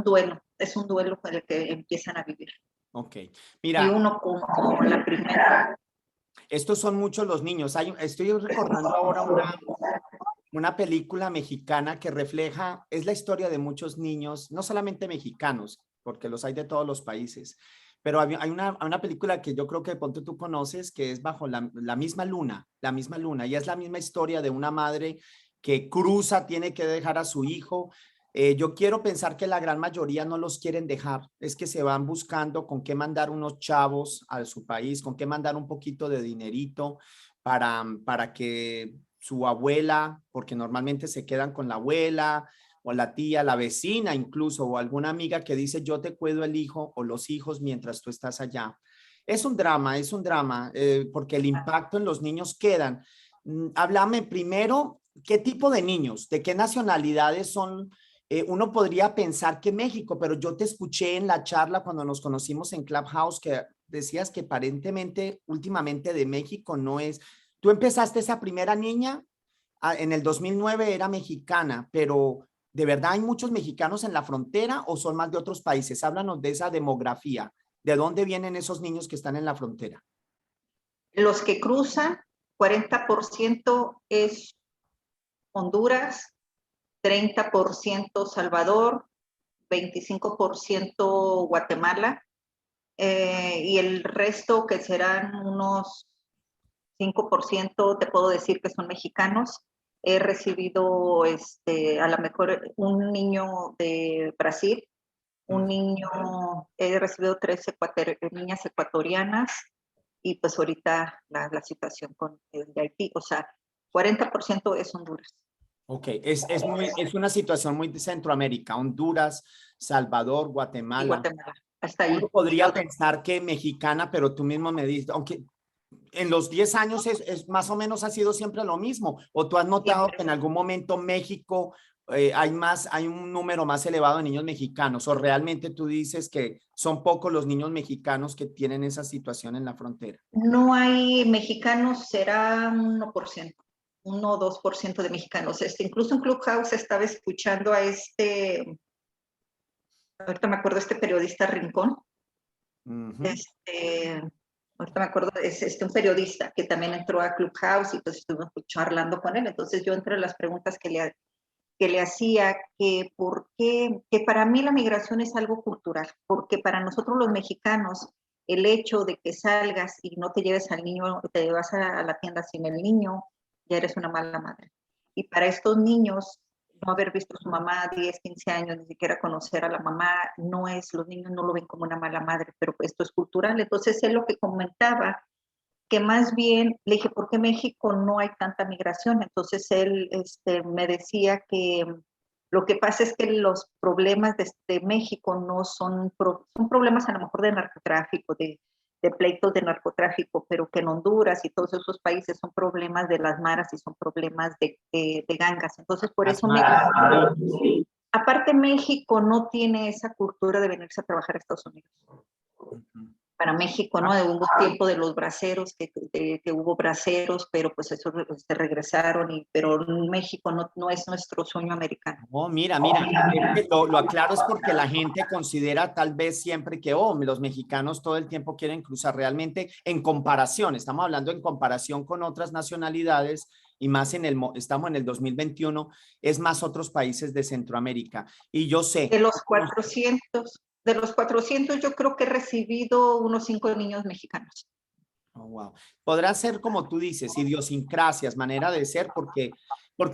duelo, es un duelo con el que empiezan a vivir. Ok, Y mira. uno como la primera. Estos son muchos los niños. Estoy recordando ahora una película mexicana que refleja, es la historia de muchos niños, no solamente mexicanos, porque los hay de todos los países, pero hay una película que yo creo que de pronto tú conoces, que es Bajo la misma luna, y es la misma historia de una madre que cruza, tiene que dejar a su hijo, Yo quiero pensar que la gran mayoría no los quieren dejar, es que se van buscando con qué mandar unos chavos a su país, con qué mandar un poquito de dinerito para que su abuela, porque normalmente se quedan con la abuela o la tía, la vecina incluso, o alguna amiga que dice yo te cuido el hijo o los hijos mientras tú estás allá. Es un drama, porque el impacto en los niños quedan. Háblame primero, ¿qué tipo de niños? ¿De qué nacionalidades son? Uno podría pensar que México, pero yo te escuché en la charla cuando nos conocimos en Clubhouse que decías que aparentemente últimamente de México no es. Tú empezaste esa primera niña en el 2009, era mexicana, pero ¿de verdad hay muchos mexicanos en la frontera o son más de otros países? Háblanos de esa demografía. ¿De dónde vienen esos niños que están en la frontera? Los que cruzan, 40% es Honduras, 30% Salvador, 25% Guatemala, y el resto, que serán unos 5%, te puedo decir que son mexicanos. He recibido a lo mejor un niño de Brasil, he recibido 3 niñas ecuatorianas, y pues ahorita la situación con el de Haití, o sea, 40% es Honduras. Ok, es una situación muy de Centroamérica, Honduras, Salvador, Y Guatemala. Guatemala, hasta Uno ahí. podría pensar que mexicana, pero tú mismo me dices, aunque en los 10 años más o menos ha sido siempre lo mismo, o tú has notado que en algún momento México hay un número más elevado de niños mexicanos, o realmente tú dices que son pocos los niños mexicanos que tienen esa situación en la frontera. No hay mexicanos, será un 1%, 1 o 2% de mexicanos. Incluso en Clubhouse estaba escuchando a ahorita me acuerdo, este periodista Rincón. Ahorita me acuerdo, es un periodista que también entró a Clubhouse, y pues estuvimos charlando con él. Entonces yo, entre las preguntas que le hacía, que para mí la migración es algo cultural, porque para nosotros los mexicanos el hecho de que salgas y no te lleves al niño, te vas a la tienda sin el niño, ya eres una mala madre. Y para estos niños, no haber visto a su mamá 10, 15 años, ni siquiera conocer a la mamá, los niños no lo ven como una mala madre, pero esto es cultural. Entonces él lo que comentaba, que más bien le dije, ¿por qué México no hay tanta migración? Entonces él me decía que lo que pasa es que los problemas de México no son problemas a lo mejor de narcotráfico, de pleitos de narcotráfico, pero que en Honduras y todos esos países son problemas de las maras y son problemas de gangas. Entonces por eso México, aparte México no tiene esa cultura de venirse a trabajar a Estados Unidos. Para México, ¿no? Hubo tiempo de los braceros, que hubo braceros, pero pues eso se regresaron, pero México no es nuestro sueño americano. Oh, mira, lo aclaro es porque la gente considera tal vez siempre que, los mexicanos todo el tiempo quieren cruzar. Realmente en comparación, estamos hablando en comparación con otras nacionalidades y más estamos en el 2021, es más otros países de Centroamérica. Y yo sé. De los 400 yo creo que he recibido unos 5 niños mexicanos. Oh, wow. Podrá ser como tú dices, idiosincrasias, manera de ser, porque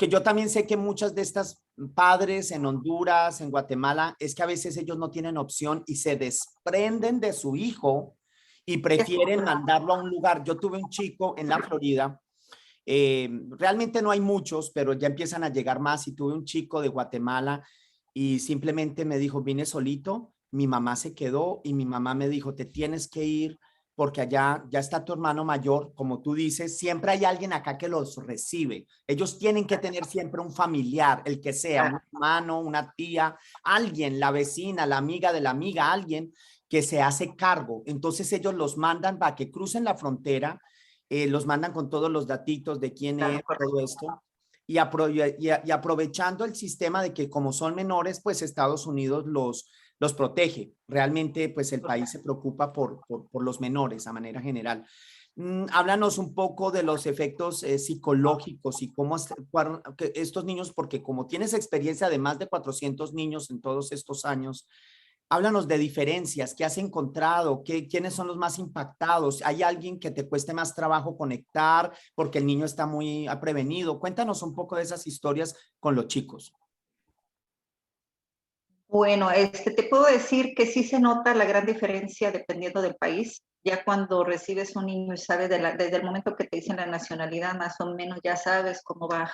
yo también sé que muchas de estas padres en Honduras, en Guatemala, es que a veces ellos no tienen opción y se desprenden de su hijo y prefieren mandarlo a un lugar. Yo tuve un chico en la Florida, realmente no hay muchos, pero ya empiezan a llegar más, y tuve un chico de Guatemala y simplemente me dijo, vine solito, mi mamá se quedó y mi mamá me dijo, te tienes que ir porque allá ya está tu hermano mayor, como tú dices, siempre hay alguien acá que los recibe. Ellos tienen que tener siempre un familiar, el que sea, un hermano, una tía, alguien, la vecina, la amiga de la amiga, alguien que se hace cargo. Entonces ellos los mandan para que crucen la frontera, los mandan con todos los datitos de quién es, todo esto. Y aprovechando el sistema de que como son menores, pues Estados Unidos los protege. Realmente, pues el país se preocupa por los menores a manera general. Háblanos un poco de los efectos psicológicos y cómo estos niños, porque como tienes experiencia de más de 400 niños en todos estos años, háblanos de diferencias, ¿qué has encontrado? ¿Quiénes son los más impactados? ¿Hay alguien que te cueste más trabajo conectar porque el niño está muy prevenido? Cuéntanos un poco de esas historias con los chicos. Bueno, te puedo decir que sí se nota la gran diferencia dependiendo del país. Ya cuando recibes un niño y sabes desde el momento que te dicen la nacionalidad, más o menos ya sabes cómo va,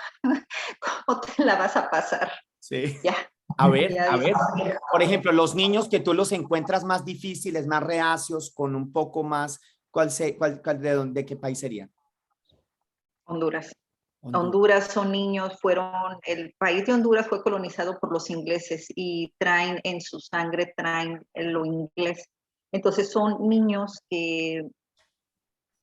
cómo te la vas a pasar. Sí. Ya, ya A dices, ver, por ejemplo, los niños que tú los encuentras más difíciles, más reacios, con un poco más, ¿de qué país serían? Honduras. Honduras. Honduras son niños, el país de Honduras fue colonizado por los ingleses y traen en su sangre, traen lo inglés. Entonces son niños que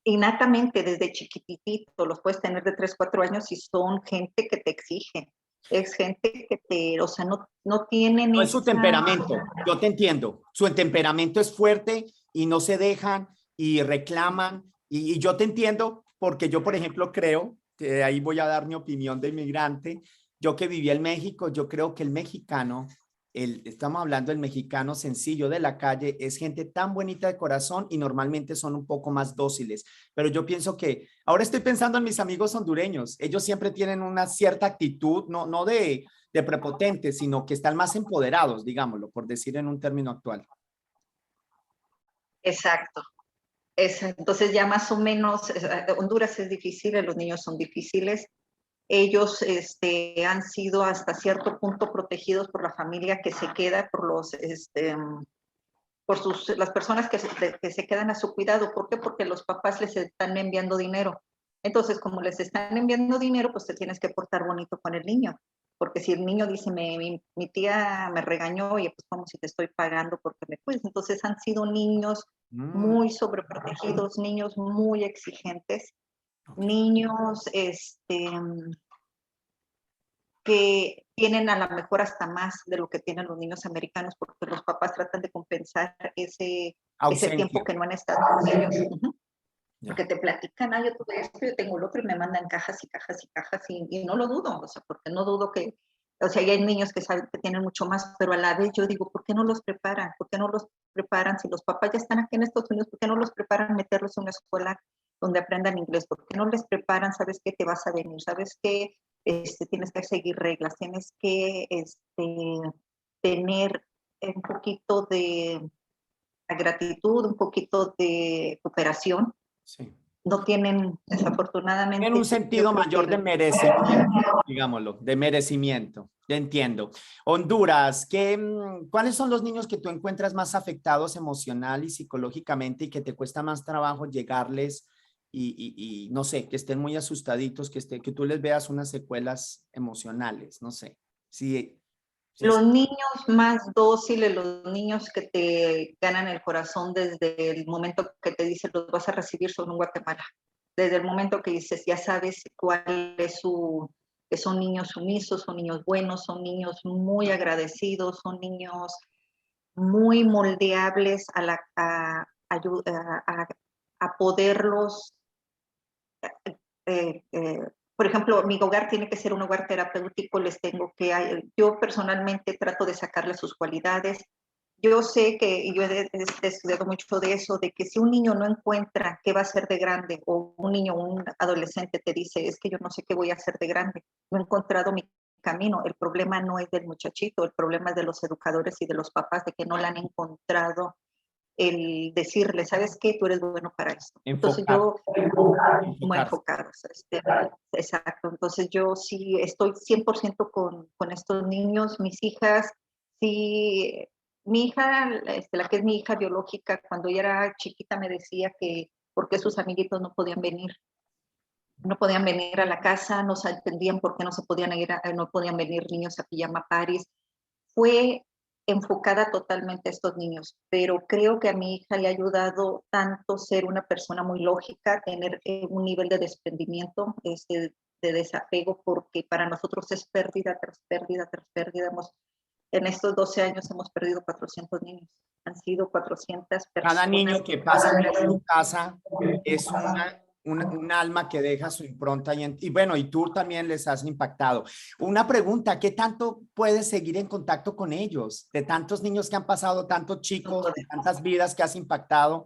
innatamente desde chiquitito los puedes tener de 3, 4 años y son gente que te exige. Es gente que o sea, no tienen No es su esa... temperamento, yo te entiendo. Su temperamento es fuerte y no se dejan y reclaman. Y yo te entiendo porque yo, por ejemplo, creo, que ahí voy a dar mi opinión de inmigrante, yo que viví en México, yo creo que el mexicano, estamos hablando del mexicano sencillo de la calle, es gente tan bonita de corazón y normalmente son un poco más dóciles. Pero yo pienso que, ahora estoy pensando en mis amigos hondureños, ellos siempre tienen una cierta actitud, no de prepotentes, sino que están más empoderados, digámoslo, por decir en un término actual. Exacto. Entonces ya más o menos, Honduras es difícil, los niños son difíciles. Ellos han sido hasta cierto punto protegidos por la familia que se queda, las personas que se quedan a su cuidado. ¿Por qué? Porque los papás les están enviando dinero. Entonces, como les están enviando dinero, pues te tienes que portar bonito con el niño. Porque si el niño dice, mi tía me regañó, y pues como si te estoy pagando porque me cuides. Entonces han sido niños Mm, muy sobreprotegidos, niños muy exigentes, ok. niños que tienen a lo mejor hasta más de lo que tienen los niños americanos, porque los papás tratan de compensar ese tiempo Ausencia. que no han estado con ellos. Ya. Porque te platican, yo tuve esto, yo tengo el otro, y me mandan cajas y cajas y cajas, y no lo dudo, o sea, porque no dudo que, o sea, ya hay niños que saben que tienen mucho más, pero a la vez yo digo, ¿por qué no los preparan? ¿Por qué no los preparan? Si los papás ya están aquí en Estados Unidos, ¿por qué no los preparan meterlos en una escuela donde aprendan inglés? ¿Por qué no les preparan? ¿Sabes qué? Te vas a venir, ¿sabes qué? Tienes que seguir reglas, tienes que tener un poquito de gratitud, un poquito de cooperación. Sí. No tienen, En un desafortunadamente, yo sentido creo mayor de que merecimiento, digámoslo, de merecimiento. Ya entiendo. Honduras, ¿cuáles son los niños que tú encuentras más afectados emocional y psicológicamente y que te cuesta más trabajo llegarles y no sé, que estén muy asustaditos, que tú les veas unas secuelas emocionales, no sé. Sí, sí, los niños más dóciles, los niños que te ganan el corazón desde el momento que te dicen los vas a recibir son en Guatemala. Desde el momento que dices, ya sabes cuál es que son niños sumisos, son niños buenos, son niños muy agradecidos, son niños muy moldeables a poderlos eh, eh, por ejemplo, mi hogar tiene que ser un hogar terapéutico, yo personalmente trato de sacarle sus cualidades. Yo sé que, y yo he estudiado mucho de eso, de que si un niño no encuentra qué va a ser de grande, o un niño o un adolescente te dice, es que yo no sé qué voy a hacer de grande, no he encontrado mi camino, el problema no es del muchachito, el problema es de los educadores y de los papás, de que no le han encontrado el decirle, ¿sabes qué? Tú eres bueno para esto. Entonces enfocar, yo, muy enfocarse. enfocados, exacto. Entonces yo sí estoy 100% con estos niños, mis hijas, sí, mi hija, la que es mi hija biológica, cuando ella era chiquita me decía que por qué sus amiguitos no podían venir a la casa, no se entendían por qué no se podían no podían venir niños a pijama parties. Fue enfocada totalmente a estos niños, pero creo que a mi hija le ha ayudado tanto ser una persona muy lógica, tener un nivel de desprendimiento, de desapego, porque para nosotros es pérdida tras pérdida tras pérdida. En estos 12 años hemos perdido 400 niños, han sido 400 Cada personas. niño que pasa por tu casa es un alma que deja su impronta y bueno, y tú también les has impactado. Una pregunta, ¿qué tanto puedes seguir en contacto con ellos? De tantos niños que han pasado, tantos chicos, de tantas vidas que has impactado.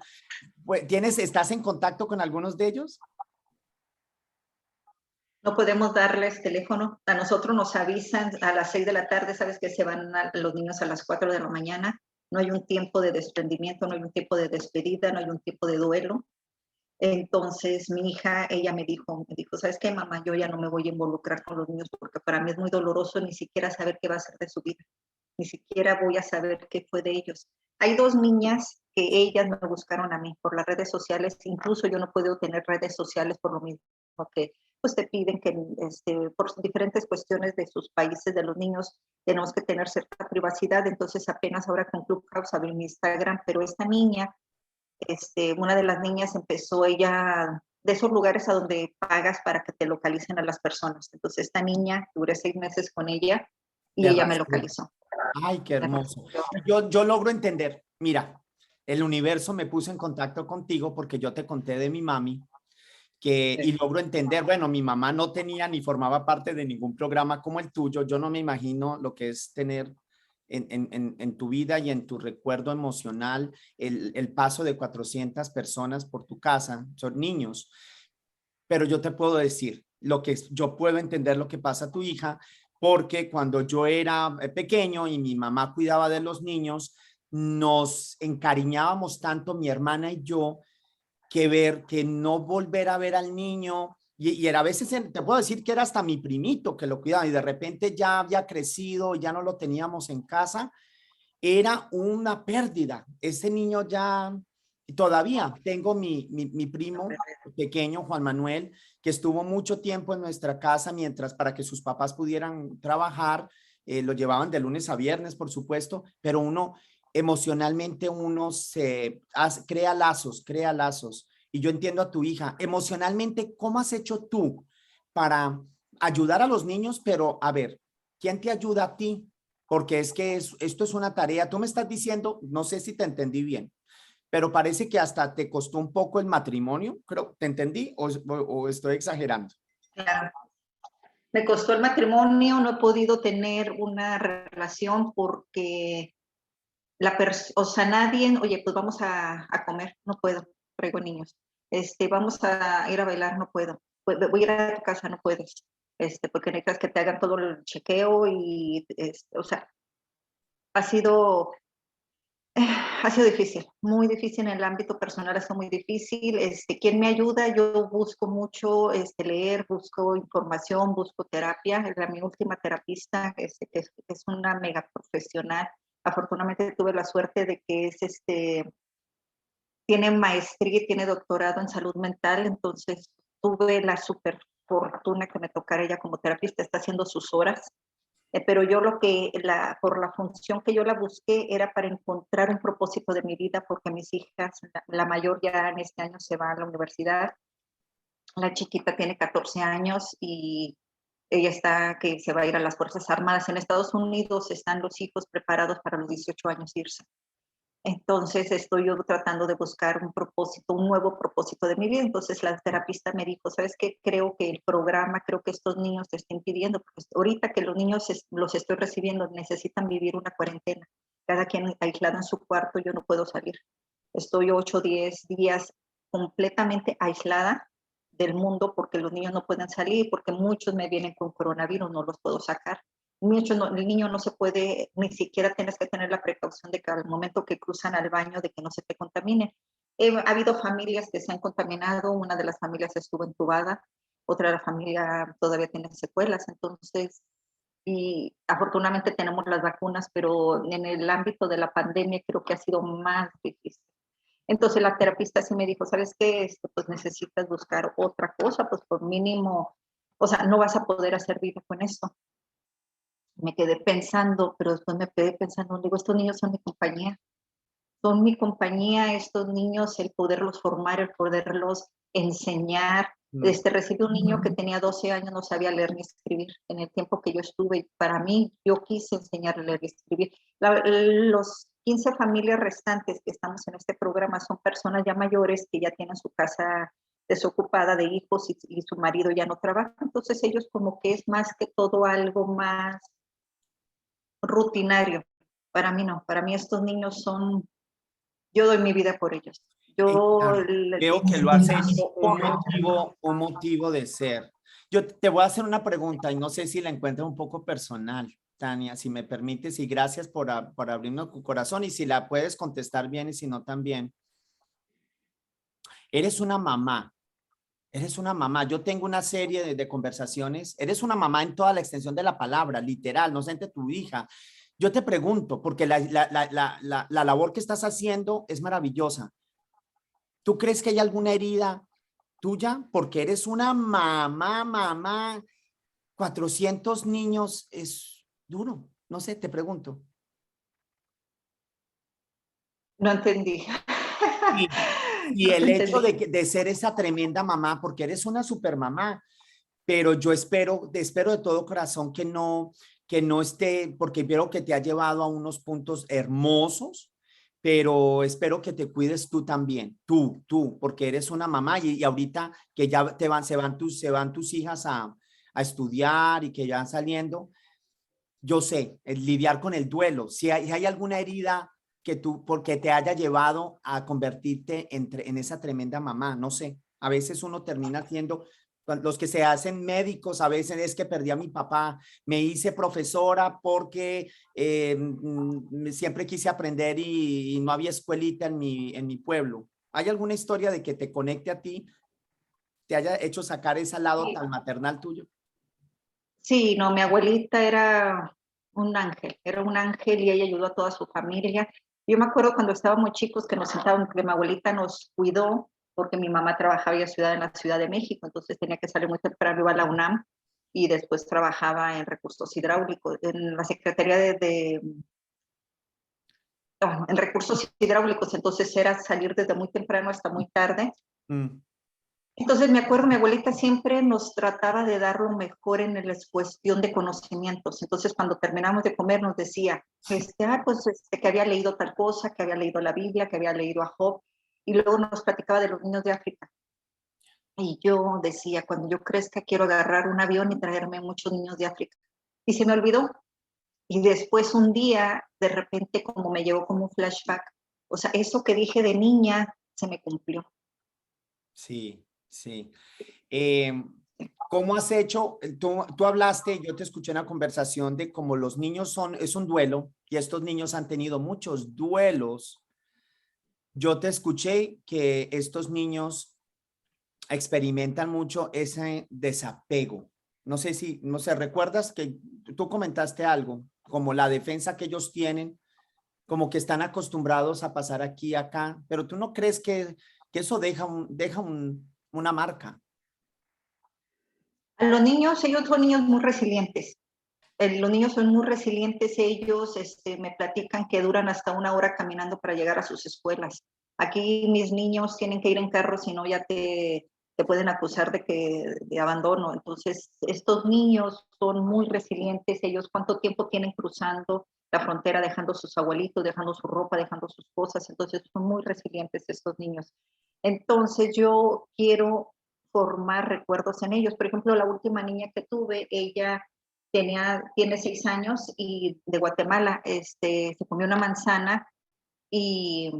Pues, estás en contacto con algunos de ellos? No podemos darles teléfono. A nosotros nos avisan a las 6 de la tarde, sabes que se van los niños a las 4 de la mañana. No hay un tiempo de desprendimiento, no hay un tiempo de despedida, no hay un tiempo de duelo. Entonces mi hija, ella me dijo, ¿sabes qué, mamá? Yo ya no me voy a involucrar con los niños porque para mí es muy doloroso ni siquiera saber qué va a ser de su vida. Ni siquiera voy a saber qué fue de ellos. Hay 2 niñas que ellas me buscaron a mí por las redes sociales. Incluso yo no puedo tener redes sociales por lo mismo que pues te piden que por diferentes cuestiones de sus países, de los niños, tenemos que tener cierta privacidad. Entonces apenas ahora con Clubhouse abrí mi Instagram, pero esta niña, una de las niñas empezó ella de esos lugares a donde pagas para que te localicen a las personas. Entonces esta niña, duré 6 meses con ella y Te ella me rastreó. localizó. Ay, qué hermoso. Yo logro entender. Mira, el universo me puso en contacto contigo porque yo te conté de mi mami, y logro entender, bueno, mi mamá no tenía ni formaba parte de ningún programa como el tuyo. Yo no me imagino lo que es tener en tu vida y en tu recuerdo emocional el paso de 400 personas por tu casa, son niños. Pero yo te puedo decir, yo puedo entender lo que pasa a tu hija, porque cuando yo era pequeño y mi mamá cuidaba de los niños, nos encariñábamos tanto mi hermana y yo, que no volver a ver al niño, y era a veces, te puedo decir que era hasta mi primito que lo cuidaba y de repente ya había crecido, ya no lo teníamos en casa, era una pérdida. Ese niño ya, todavía tengo mi primo pequeño, Juan Manuel, que estuvo mucho tiempo en nuestra casa mientras para que sus papás pudieran trabajar, lo llevaban de lunes a viernes, por supuesto, pero uno emocionalmente crea lazos, crea lazos. Y yo entiendo a tu hija, emocionalmente, ¿cómo has hecho tú para ayudar a los niños? Pero a ver, ¿quién te ayuda a ti? Porque es que esto es una tarea. Tú me estás diciendo, no sé si te entendí bien, pero parece que hasta te costó un poco el matrimonio, creo, ¿te entendí o estoy exagerando? Claro. Me costó el matrimonio, no he podido tener una relación porque o sea, nadie, oye, pues vamos a comer, no puedo, traigo niños. Vamos a ir a bailar, no puedo. Voy a ir a tu casa, no puedes. Porque necesitas que te hagan todo el chequeo y, o sea, ha sido, ha sido difícil, muy difícil en el ámbito personal, ha sido muy difícil. ¿Quién me ayuda? Yo busco mucho leer, busco información, busco terapia. Mi última terapista, que es una mega profesional. Afortunadamente tuve la suerte de que tiene maestría y tiene doctorado en salud mental, entonces tuve la super fortuna que me tocara ella como terapista, está haciendo sus horas. Pero yo por la función que yo la busqué era para encontrar un propósito de mi vida, porque mis hijas, la mayor ya en este año se va a la universidad, la chiquita tiene 14 años y ella que se va a ir a las Fuerzas Armadas. En Estados Unidos están los hijos preparados para los 18 años irse. Entonces estoy yo tratando de buscar un nuevo propósito de mi vida. Entonces la terapista me dijo, ¿sabes qué? Creo que el programa, creo que estos niños te están pidiendo, porque ahorita que los niños los estoy recibiendo, necesitan vivir una cuarentena. Cada quien aislado en su cuarto, yo no puedo salir. Estoy 8 o 10 días completamente aislada del mundo porque los niños no pueden salir, porque muchos me vienen con coronavirus, no los puedo sacar. El niño no se puede, ni siquiera tienes que tener la precaución de que al momento que cruzan al baño de que no se te contamine. Ha habido familias que se han contaminado, una de las familias estuvo entubada, otra de la familia todavía tiene secuelas, entonces, y afortunadamente tenemos las vacunas, pero en el ámbito de la pandemia creo que ha sido más difícil. Entonces la terapista sí me dijo, ¿sabes qué? Pues necesitas buscar otra cosa, pues por mínimo, o sea, no vas a poder hacer vida con esto. Me quedé pensando, pero después me quedé pensando, digo, estos niños son mi compañía, estos niños, el poderlos formar, el poderlos enseñar. Recibí un niño que tenía 12 años, no sabía leer ni escribir en el tiempo que yo estuve. Para mí, yo quise enseñarle a leer y escribir. Los 15 familias restantes que estamos en este programa son personas ya mayores que ya tienen su casa desocupada de hijos y su marido ya no trabaja. Entonces ellos como que es más que todo algo más rutinario. Para mí no, para mí estos niños yo doy mi vida por ellos. Claro. Veo que lo has hecho un motivo de ser. Yo te voy a hacer una pregunta y no sé si la encuentro un poco personal, Tania, si me permites, y gracias por abrirme tu corazón y si la puedes contestar bien y si no también. Eres una mamá. Eres una mamá. Yo tengo una serie de conversaciones. Eres una mamá en toda la extensión de la palabra, literal, no sé entre tu hija. Yo te pregunto, porque la labor que estás haciendo es maravillosa. ¿Tú crees que hay alguna herida tuya? Porque eres una mamá. 400 niños es duro. No sé, te pregunto. No entendí. Y, y No el te hecho entendí. de ser esa tremenda mamá, porque eres una super mamá, pero yo espero de todo corazón que no esté, porque veo que te ha llevado a unos puntos hermosos, pero espero que te cuides tú también, tú, porque eres una mamá y ahorita que ya se van tus hijas a estudiar y que ya van saliendo, yo sé, el lidiar con el duelo, si hay alguna herida que tú, porque te haya llevado a convertirte en esa tremenda mamá, no sé, a veces uno termina siendo, los que se hacen médicos, a veces es que perdí a mi papá, me hice profesora porque siempre quise aprender y no había escuelita en mi pueblo. ¿Hay alguna historia de que te conecte a ti, te haya hecho sacar ese lado tan maternal tuyo? Sí, no, mi abuelita era un ángel y ella ayudó a toda su familia. Yo me acuerdo cuando estábamos chicos que nos sentábamos, que mi abuelita nos cuidó, porque mi mamá trabajaba en la Ciudad de México, entonces tenía que salir muy temprano, iba a la UNAM y después trabajaba en recursos hidráulicos, en la Secretaría no, en recursos hidráulicos, entonces era salir desde muy temprano hasta muy tarde. Mm. Entonces me acuerdo, mi abuelita siempre nos trataba de dar lo mejor en la cuestión de conocimientos. Entonces cuando terminamos de comer nos decía, que había leído tal cosa, que había leído la Biblia, que había leído a Job, y luego nos platicaba de los niños de África. Y yo decía, cuando yo crezca quiero agarrar un avión y traerme muchos niños de África. Y se me olvidó. Y después un día, de repente, como me llegó como un flashback, o sea, eso que dije de niña se me cumplió. Sí, sí. Eh, ¿Cómo has hecho? Tú hablaste, yo te escuché en la conversación de cómo los niños es un duelo y estos niños han tenido muchos duelos. Yo te escuché que estos niños experimentan mucho ese desapego. No sé, ¿recuerdas que tú comentaste algo? Como la defensa que ellos tienen, como que están acostumbrados a pasar aquí y acá, pero tú no crees que eso una marca. Los niños, ellos son niños muy resilientes. Los niños son muy resilientes, ellos me platican que duran hasta 1 hora caminando para llegar a sus escuelas. Aquí mis niños tienen que ir en carro, si no ya te pueden acusar de abandono. Entonces, estos niños son muy resilientes, ellos cuánto tiempo tienen cruzando la frontera, dejando sus abuelitos, dejando su ropa, dejando sus cosas. Entonces, son muy resilientes estos niños. Entonces, yo quiero formar recuerdos en ellos. Por ejemplo, la última niña que tuve, ella tiene 6 años y de Guatemala, se comió una manzana y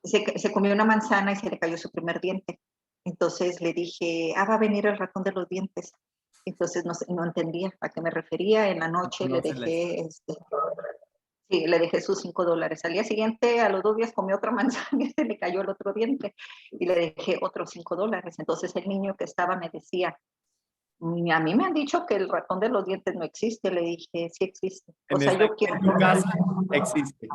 se comió una manzana y se le cayó su primer diente. Entonces le dije, va a venir el ratón de los dientes. Entonces no entendía a qué me refería. En la noche le No se les. dejé, sí, le dejé sus $5. Al día siguiente, a los 2 días, comió otra manzana y se le cayó el otro diente y le dejé otros $5. Entonces el niño que estaba me decía, a mí me han dicho que el ratón de los dientes no existe. Le dije, sí existe. O sea, yo quiero... En tu casa existe.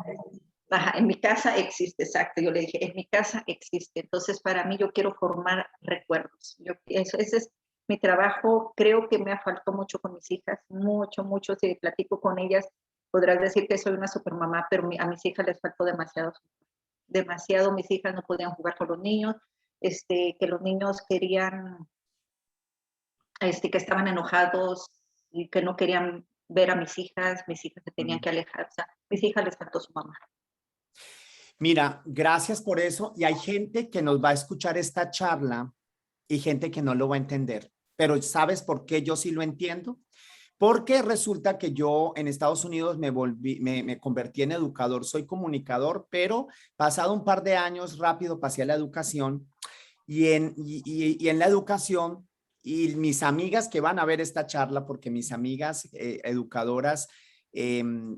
Ajá, en mi casa existe, exacto. Yo le dije, en mi casa existe. Entonces, para mí, yo quiero formar recuerdos. Ese es mi trabajo. Creo que me ha faltado mucho con mis hijas, mucho. Si platico con ellas, podrás decir que soy una supermamá, pero a mis hijas les faltó demasiado. Mis hijas no podían jugar con los niños, que los niños querían, que estaban enojados y que no querían ver a mis hijas se tenían que alejar. O sea, mis hijas les faltó su mamá. Mira, gracias por eso. Y hay gente que nos va a escuchar esta charla y gente que no lo va a entender. Pero ¿sabes por qué yo sí lo entiendo? Porque resulta que yo en Estados Unidos me convertí en educador, soy comunicador, pero pasado un par de años rápido pasé a la educación y en la educación y mis amigas que van a ver esta charla, porque mis amigas educadoras,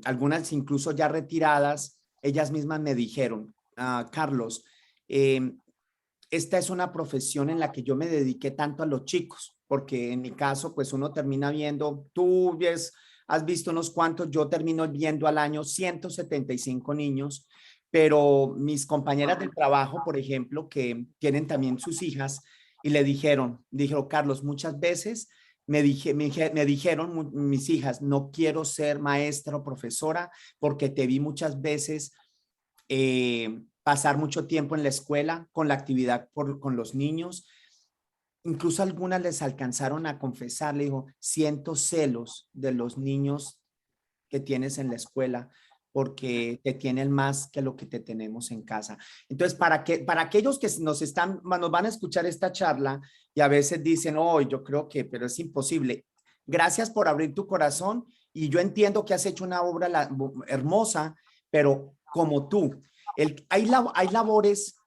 algunas incluso ya retiradas, ellas mismas me dijeron, Carlos, esta es una profesión en la que yo me dediqué tanto a los chicos, porque en mi caso, pues uno termina viendo, has visto unos cuantos, yo termino viendo al año 175 niños, pero mis compañeras del trabajo, por ejemplo, que tienen también sus hijas, y dijeron, Carlos, muchas veces me dijeron mis hijas, no quiero ser maestra o profesora porque te vi muchas veces pasar mucho tiempo en la escuela con la actividad con los niños. Incluso algunas les alcanzaron a confesar, le dijo, siento celos de los niños que tienes en la escuela porque te tienen más que lo que te tenemos en casa. Entonces, para aquellos que nos van a escuchar esta charla y a veces dicen, oh, yo creo que, pero es imposible. Gracias por abrir tu corazón y yo entiendo que has hecho una obra hermosa, pero como tú, hay labores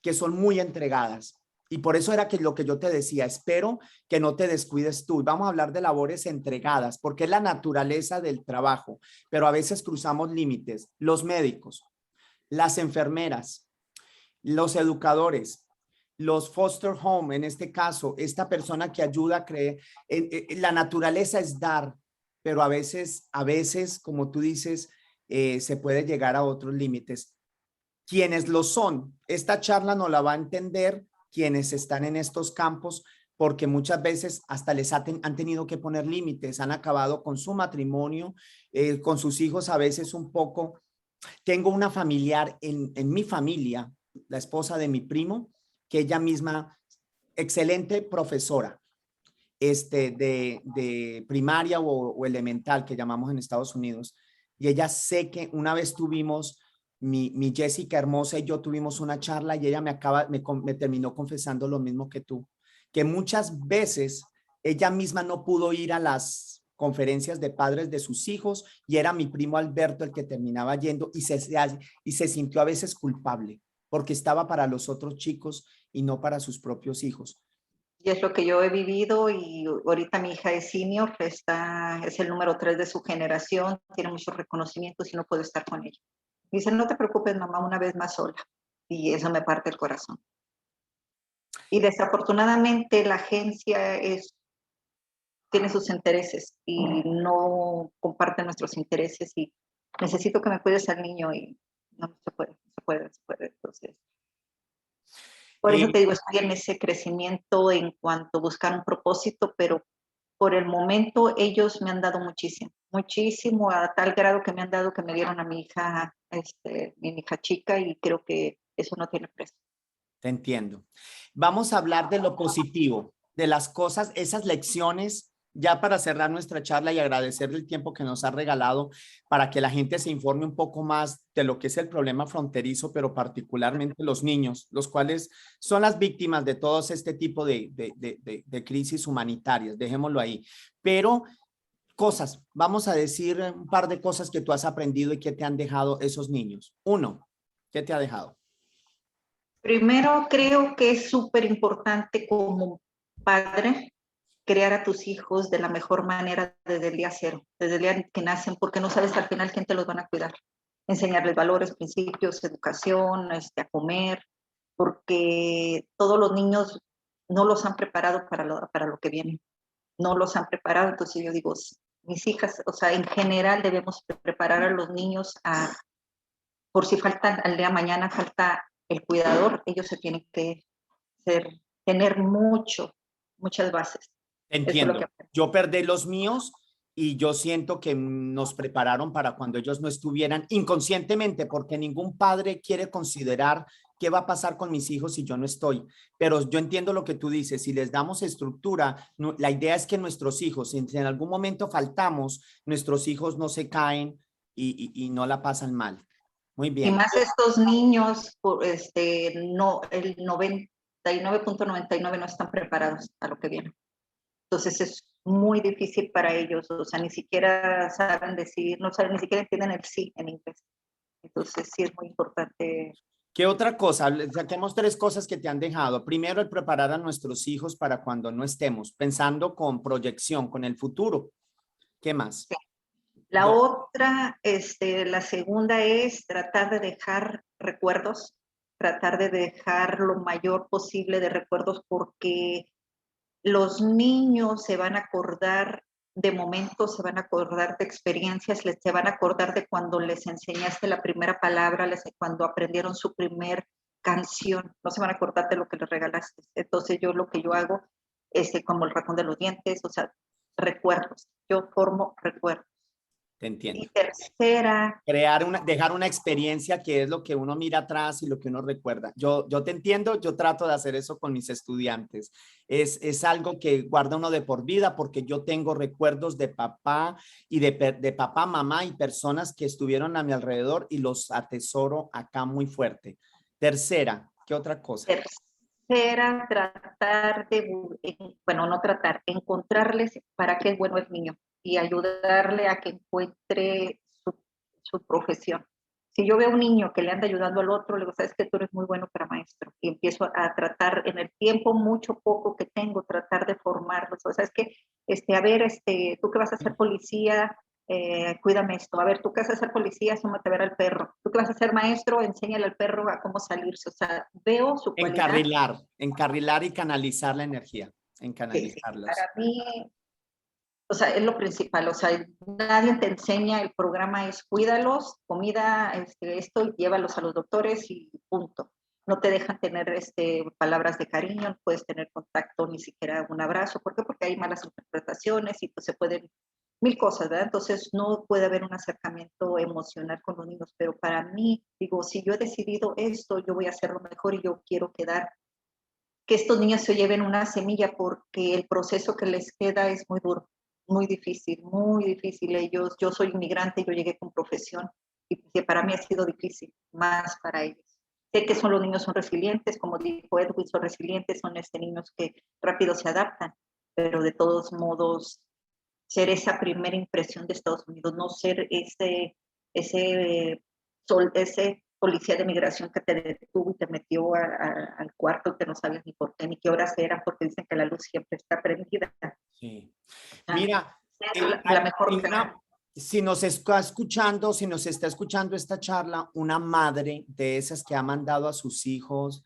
que son muy entregadas. Y por eso era que lo que yo te decía, espero que no te descuides tú. Vamos a hablar de labores entregadas, porque es la naturaleza del trabajo, pero a veces cruzamos límites. Los médicos, las enfermeras, los educadores, los foster home, en este caso, esta persona que ayuda a creer, la naturaleza es dar, pero a veces, como tú dices, se puede llegar a otros límites. Quienes lo son, esta charla no la va a entender quienes están en estos campos, porque muchas veces hasta han tenido que poner límites, han acabado con su matrimonio, con sus hijos a veces un poco. Tengo una familiar en mi familia, la esposa de mi primo, que ella misma, excelente profesora, de primaria o elemental, que llamamos en Estados Unidos. Y ella sé que una vez tuvimos, mi Jessica hermosa y yo tuvimos una charla y ella me terminó confesando lo mismo que tú, que muchas veces ella misma no pudo ir a las conferencias de padres de sus hijos y era mi primo Alberto el que terminaba yendo y se sintió a veces culpable porque estaba para los otros chicos y no para sus propios hijos. Y es lo que yo he vivido y ahorita mi hija es senior, es el número 3 de su generación, tiene muchos reconocimientos y no puedo estar con ella. Dice, no te preocupes, mamá, una vez más sola. Y eso me parte el corazón. Y desafortunadamente la agencia tiene sus intereses y no comparte nuestros intereses y necesito que me cuides al niño y no se puede. Entonces, por eso te digo, estoy en ese crecimiento en cuanto a buscar un propósito, pero por el momento ellos me han dado muchísimo, a tal grado que me han dado que me dieron a mi hija, mi hija chica, y creo que eso no tiene precio. Te entiendo. Vamos a hablar de lo positivo, de las cosas, esas lecciones, ya para cerrar nuestra charla y agradecer el tiempo que nos ha regalado para que la gente se informe un poco más de lo que es el problema fronterizo, pero particularmente los niños, los cuales son las víctimas de todos este tipo de crisis humanitarias, dejémoslo ahí. Pero vamos a decir un par de cosas que tú has aprendido y que te han dejado esos niños. Uno, ¿qué te ha dejado? Primero, creo que es súper importante como padre crear a tus hijos de la mejor manera desde el día cero, desde el día que nacen, porque no sabes al final quién te los van a cuidar. Enseñarles valores, principios, educación, a comer, porque todos los niños no los han preparado para lo que viene. No los han preparado, entonces yo digo, mis hijas, o sea, en general debemos preparar a los niños por si faltan, al día de mañana falta el cuidador, ellos se tienen que tener muchas bases. Entiendo. Yo perdí los míos y yo siento que nos prepararon para cuando ellos no estuvieran inconscientemente, porque ningún padre quiere considerar qué va a pasar con mis hijos si yo no estoy. Pero yo entiendo lo que tú dices, si les damos estructura, la idea es que nuestros hijos, si en algún momento faltamos, nuestros hijos no se caen y no la pasan mal. Muy bien. Y más estos niños, no, el 99.99 no están preparados a lo que viene. Entonces es muy difícil para ellos, o sea, ni siquiera saben decir, no saben, ni siquiera entienden el sí en inglés. Entonces sí es muy importante. ¿Qué otra cosa? Saquemos tres cosas que te han dejado. Primero, el preparar a nuestros hijos para cuando no estemos, pensando con proyección, con el futuro. ¿Qué más? La otra, la segunda es tratar de dejar recuerdos, tratar de dejar lo mayor posible de recuerdos porque los niños se van a acordar de momentos, se van a acordar de experiencias, se van a acordar de cuando les enseñaste la primera palabra, cuando aprendieron su primer canción, no se van a acordar de lo que les regalaste. Entonces yo lo que yo hago, como el ratón de los dientes, o sea, recuerdos, yo formo recuerdos. Te entiendo. Y tercera, Dejar una experiencia que es lo que uno mira atrás y lo que uno recuerda. Yo te entiendo, yo trato de hacer eso con mis estudiantes. Es algo que guarda uno de por vida porque yo tengo recuerdos de papá y de papá, mamá y personas que estuvieron a mi alrededor y los atesoro acá muy fuerte. Tercera, ¿qué otra cosa? tercera, tratar de, bueno, no tratar, encontrarles para qué es bueno el niño y ayudarle a que encuentre su profesión. Si yo veo un niño que le anda ayudando al otro, le digo, sabes que tú eres muy bueno para maestro. Y empiezo a tratar en el tiempo, mucho, poco que tengo, tratar de formarlos. O sea, es que, a ver, tú que vas a ser policía, cuídame esto. A ver, tú que vas a ser policía, súmate a ver al perro. Tú que vas a ser maestro, enséñale al perro a cómo salirse. O sea, veo su cualidad. Encarrilar y canalizar la energía, en Sí, canalizarlos. para mí, o sea, es lo principal, o sea, nadie te enseña, el programa es cuídalos, comida, esto, y llévalos a los doctores y punto. No te dejan tener palabras de cariño, no puedes tener contacto, ni siquiera un abrazo. ¿Por qué? Porque hay malas interpretaciones y pues se pueden mil cosas, ¿verdad? Entonces no puede haber un acercamiento emocional con los niños, pero para mí, digo, si yo he decidido esto, yo voy a hacerlo mejor y yo quiero quedar que estos niños se lleven una semilla porque el proceso que les queda es muy duro, muy difícil, muy difícil. Yo soy inmigrante, yo llegué con profesión y que para mí ha sido difícil, más para ellos. Sé que los niños son resilientes, como dijo Edwin, son resilientes, son niños que rápido se adaptan, pero de todos modos, ser esa primera impresión de Estados Unidos, no ser ese policía de migración que te detuvo y te metió al cuarto que no sabías ni por qué, ni qué horas eran, porque dicen que la luz siempre está prendida. Sí. Mira, la mejor si nos está escuchando esta charla, una madre de esas que ha mandado a sus hijos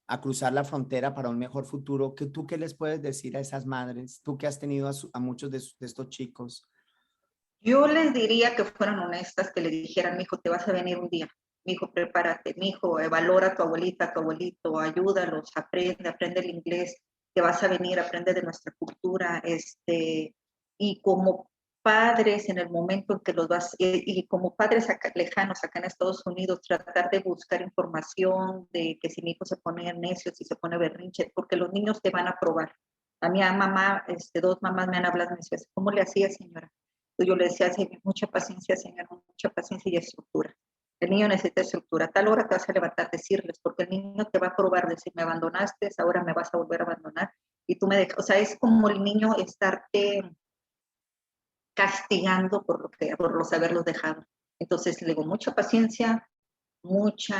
a cruzar la frontera para un mejor futuro, ¿tú qué les puedes decir a esas madres? Tú que has tenido a muchos de estos chicos. Yo les diría que fueran honestas, que le dijeran, mi hijo, te vas a venir un día. Mi hijo, prepárate. Mi hijo, valora a tu abuelita, a tu abuelito, ayúdalos, aprende el inglés, te vas a venir, aprende de nuestra cultura. Y como padres, en el momento en que los vas, y como padres lejanos acá en Estados Unidos, tratar de buscar información de que si mi hijo se pone necio, si se pone berrinche, porque los niños te van a probar. A mi mamá, dos mamás me han hablado y me decían, ¿cómo le hacía, señora? Yo le decía, mucha paciencia, señor, mucha paciencia y estructura. El niño necesita estructura. A tal hora te vas a levantar, decirles, porque el niño te va a probar, decir, me abandonaste, ahora me vas a volver a abandonar. Y tú me dejas, o sea, es como el niño estarte castigando por los haberlos dejado. Entonces, le digo, mucha paciencia, mucho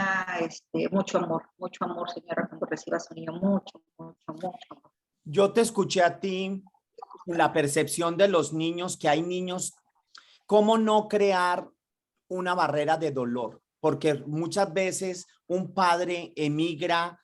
amor, señora, cuando recibas a un niño, mucho amor. Yo te escuché a ti, la percepción de los niños, que hay niños, ¿cómo no crear una barrera de dolor? Porque muchas veces un padre emigra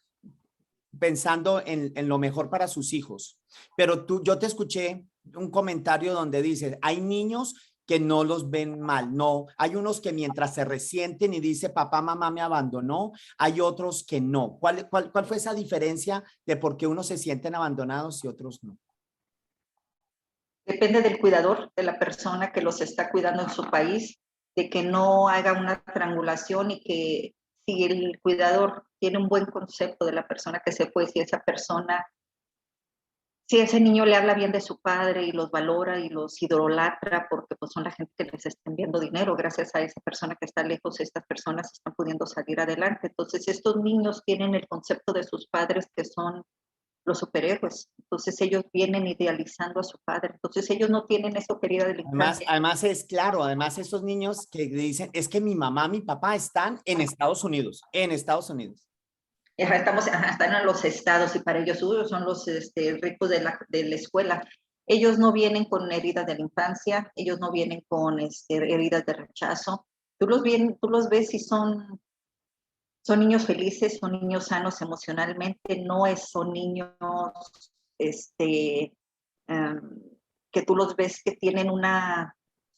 pensando en lo mejor para sus hijos, pero yo te escuché un comentario donde dices, hay niños que no los ven mal, no, hay unos que mientras se resienten y dice, papá, mamá me abandonó, hay otros que no. ¿Cuál fue esa diferencia de por qué unos se sienten abandonados y otros no? Depende del cuidador, de la persona que los está cuidando en su país, de que no haga una triangulación y que si el cuidador tiene un buen concepto de la persona que se fue, si ese niño le habla bien de su padre y los valora y los idolatra porque pues son la gente que les está enviando dinero, gracias a esa persona que está lejos, estas personas están pudiendo salir adelante. Entonces estos niños tienen el concepto de sus padres que son los superhéroes. Entonces ellos vienen idealizando a su padre. Entonces ellos no tienen esa herida de la infancia. Además es claro, además esos niños que dicen, es que mi mamá, mi papá están en Estados Unidos, en Estados Unidos. Están en los estados y para ellos son los ricos de la escuela. Ellos no vienen con heridas de la infancia, ellos no vienen con heridas de rechazo. Tú los ves y son niños felices, son niños sanos emocionalmente, son niños que tú los ves que tienen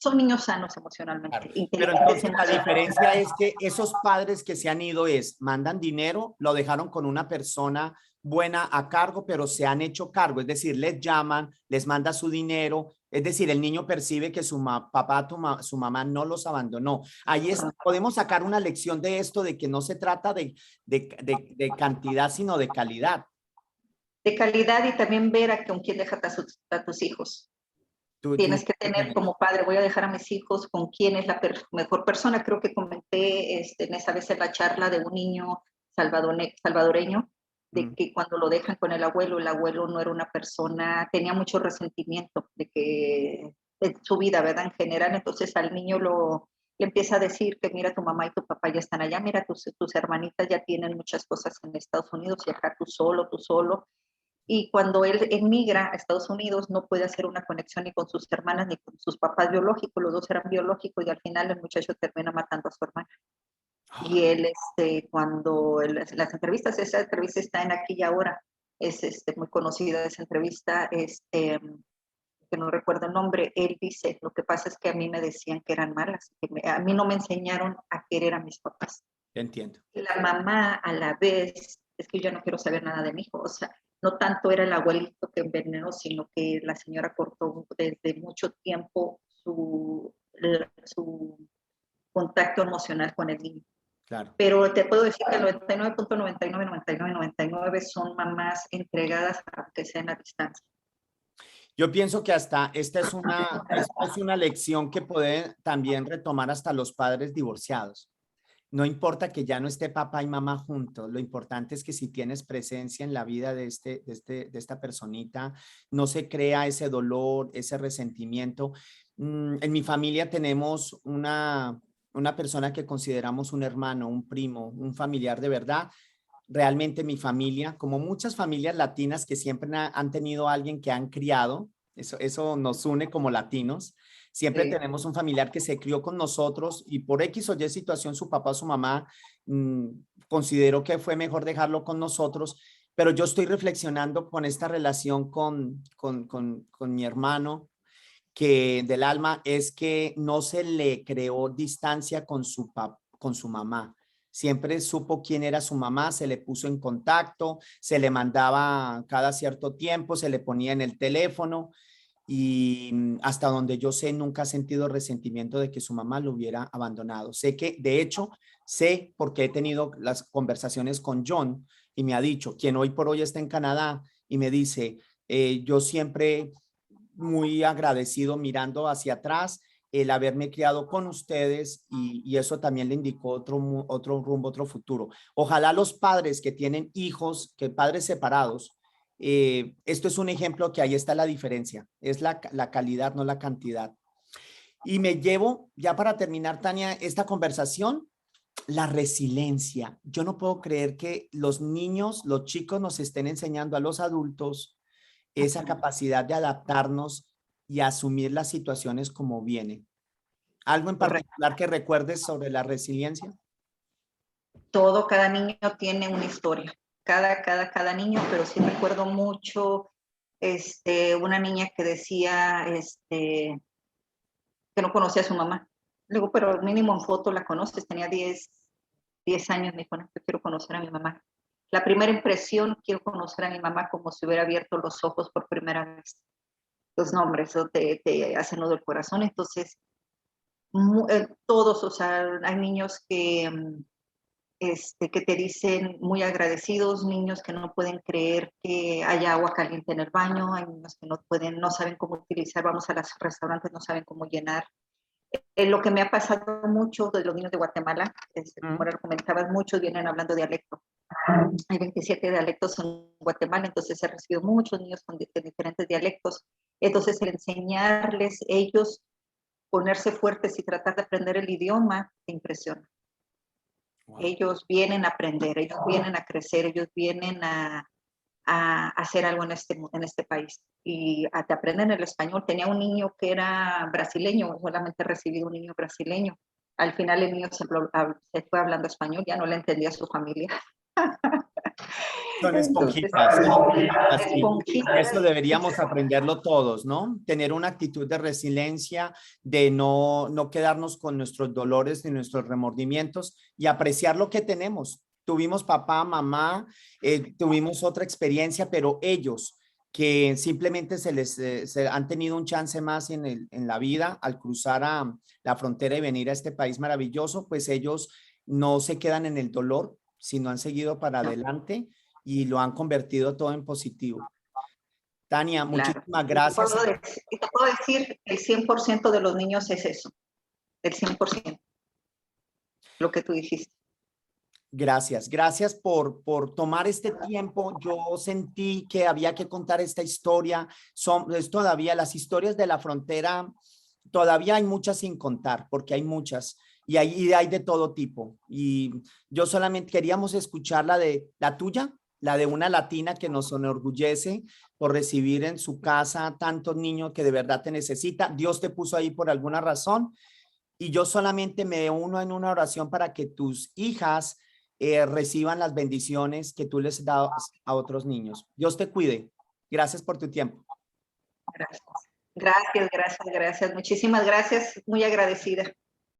son niños sanos emocionalmente. Claro. Pero entonces la diferencia es que esos padres que se han ido mandan dinero, lo dejaron con una persona buena a cargo, pero se han hecho cargo, es decir, les llaman, les manda su dinero, es decir, el niño percibe que su papá, su mamá no los abandonó. Ahí podemos sacar una lección de esto, de que no se trata de cantidad, sino de calidad. De calidad y también ver con quién dejas a tus hijos. Tienes que tener como padre, voy a dejar a mis hijos con quién es la mejor persona. Creo que comenté en esa vez en la charla de un niño salvadoreño, de que cuando lo dejan con el abuelo no era una persona, tenía mucho resentimiento de su vida, ¿verdad? En general, entonces al niño le empieza a decir que mira, tu mamá y tu papá ya están allá, mira, tus hermanitas ya tienen muchas cosas en Estados Unidos y acá tú solo. Y cuando él emigra a Estados Unidos, no puede hacer una conexión ni con sus hermanas ni con sus papás biológicos. Los dos eran biológicos y al final el muchacho termina matando a su hermana. Y él, cuando las entrevistas, esa entrevista está en Aquí y Ahora, es muy conocida esa entrevista, que no recuerdo el nombre, él dice, lo que pasa es que a mí me decían que eran malas, a mí no me enseñaron a querer a mis papás. Entiendo. Y la mamá a la vez, es que yo no quiero saber nada de mi hijo, o sea, no tanto era el abuelito que envenenó, sino que la señora cortó desde mucho tiempo su contacto emocional con el niño. Claro. Pero te puedo decir que el 99.99 son mamás entregadas aunque sea en la distancia. Yo pienso que esta es una lección que puede también retomar hasta los padres divorciados. No importa que ya no esté papá y mamá juntos, lo importante es que si tienes presencia en la vida de esta personita, no se crea ese dolor, ese resentimiento. En mi familia tenemos una persona que consideramos un hermano, un primo, un familiar de verdad. Realmente mi familia, como muchas familias latinas que siempre han tenido a alguien que han criado, eso nos une como latinos. Siempre tenemos un familiar que se crió con nosotros y por X o Y situación su papá o su mamá consideró que fue mejor dejarlo con nosotros, pero yo estoy reflexionando con esta relación con mi hermano que del alma, es que no se le creó distancia con su mamá. Siempre supo quién era su mamá, se le puso en contacto, se le mandaba cada cierto tiempo, se le ponía en el teléfono y hasta donde yo sé nunca ha sentido resentimiento de que su mamá lo hubiera abandonado. Sé que, de hecho, sé porque he tenido las conversaciones con John y me ha dicho, quien hoy por hoy está en Canadá, y me dice, yo siempre muy agradecido mirando hacia atrás el haberme criado con ustedes y eso también le indicó otro rumbo, otro futuro. Ojalá los padres que tienen hijos, que padres separados, esto es un ejemplo que ahí está la diferencia, es la calidad, no la cantidad. Y me llevo, ya para terminar, Tania, esta conversación, la resiliencia. Yo no puedo creer que los niños, los chicos nos estén enseñando a los adultos esa capacidad de adaptarnos y asumir las situaciones como vienen. ¿Algo en particular que recuerdes sobre la resiliencia? Cada niño tiene una historia, cada niño, pero sí recuerdo mucho una niña que decía que no conocía a su mamá. Luego, pero mínimo en foto la conoces, tenía 10 años, me dijo, no, yo quiero conocer a mi mamá. La primera impresión, quiero conocer a mi mamá como si hubiera abierto los ojos por primera vez. Los nombres, eso te hace nudo el corazón. Entonces, todos, o sea, hay niños que te dicen muy agradecidos, niños que no pueden creer que haya agua caliente en el baño, hay niños que no saben cómo utilizar, vamos a los restaurantes, no saben cómo llenar. Lo que me ha pasado mucho de los niños de Guatemala, como lo comentabas, muchos vienen hablando dialecto. hay 27 dialectos en Guatemala, entonces he recibido muchos niños con diferentes dialectos. Entonces, el enseñarles ellos, ponerse fuertes y tratar de aprender el idioma, te impresiona. Wow. Ellos vienen a aprender, ellos vienen a crecer, ellos vienen a hacer algo en este país. Y te aprenden el español. Tenía un niño que era brasileño, solamente recibí un niño brasileño. Al final el niño se fue hablando español, ya no le entendía a su familia. Son Entonces, esponjitas, así. esponjitas. Eso deberíamos aprenderlo todos, ¿no? Tener una actitud de resiliencia, de no quedarnos con nuestros dolores ni nuestros remordimientos y apreciar lo que tenemos. Tuvimos papá, mamá, tuvimos otra experiencia, pero ellos que simplemente se han tenido un chance más en la vida al cruzar a la frontera y venir a este país maravilloso, pues ellos no se quedan en el dolor, sino han seguido para adelante y lo han convertido todo en positivo. Tania, Claro. muchísimas gracias. Y te puedo decir, el 100% de los niños es eso, el 100%, lo que tú dijiste. Gracias por tomar este tiempo. Yo sentí que había que contar esta historia. Es todavía las historias de la frontera, todavía hay muchas sin contar, porque hay muchas y hay de todo tipo. Y yo solamente queríamos escuchar la tuya, la de una latina que nos enorgullece por recibir en su casa tantos niños que de verdad te necesita. Dios te puso ahí por alguna razón y yo solamente me uno en una oración para que tus hijas reciban las bendiciones que tú les das a otros niños. Dios te cuide. Gracias por tu tiempo. Gracias. Gracias. Muchísimas gracias. Muy agradecida.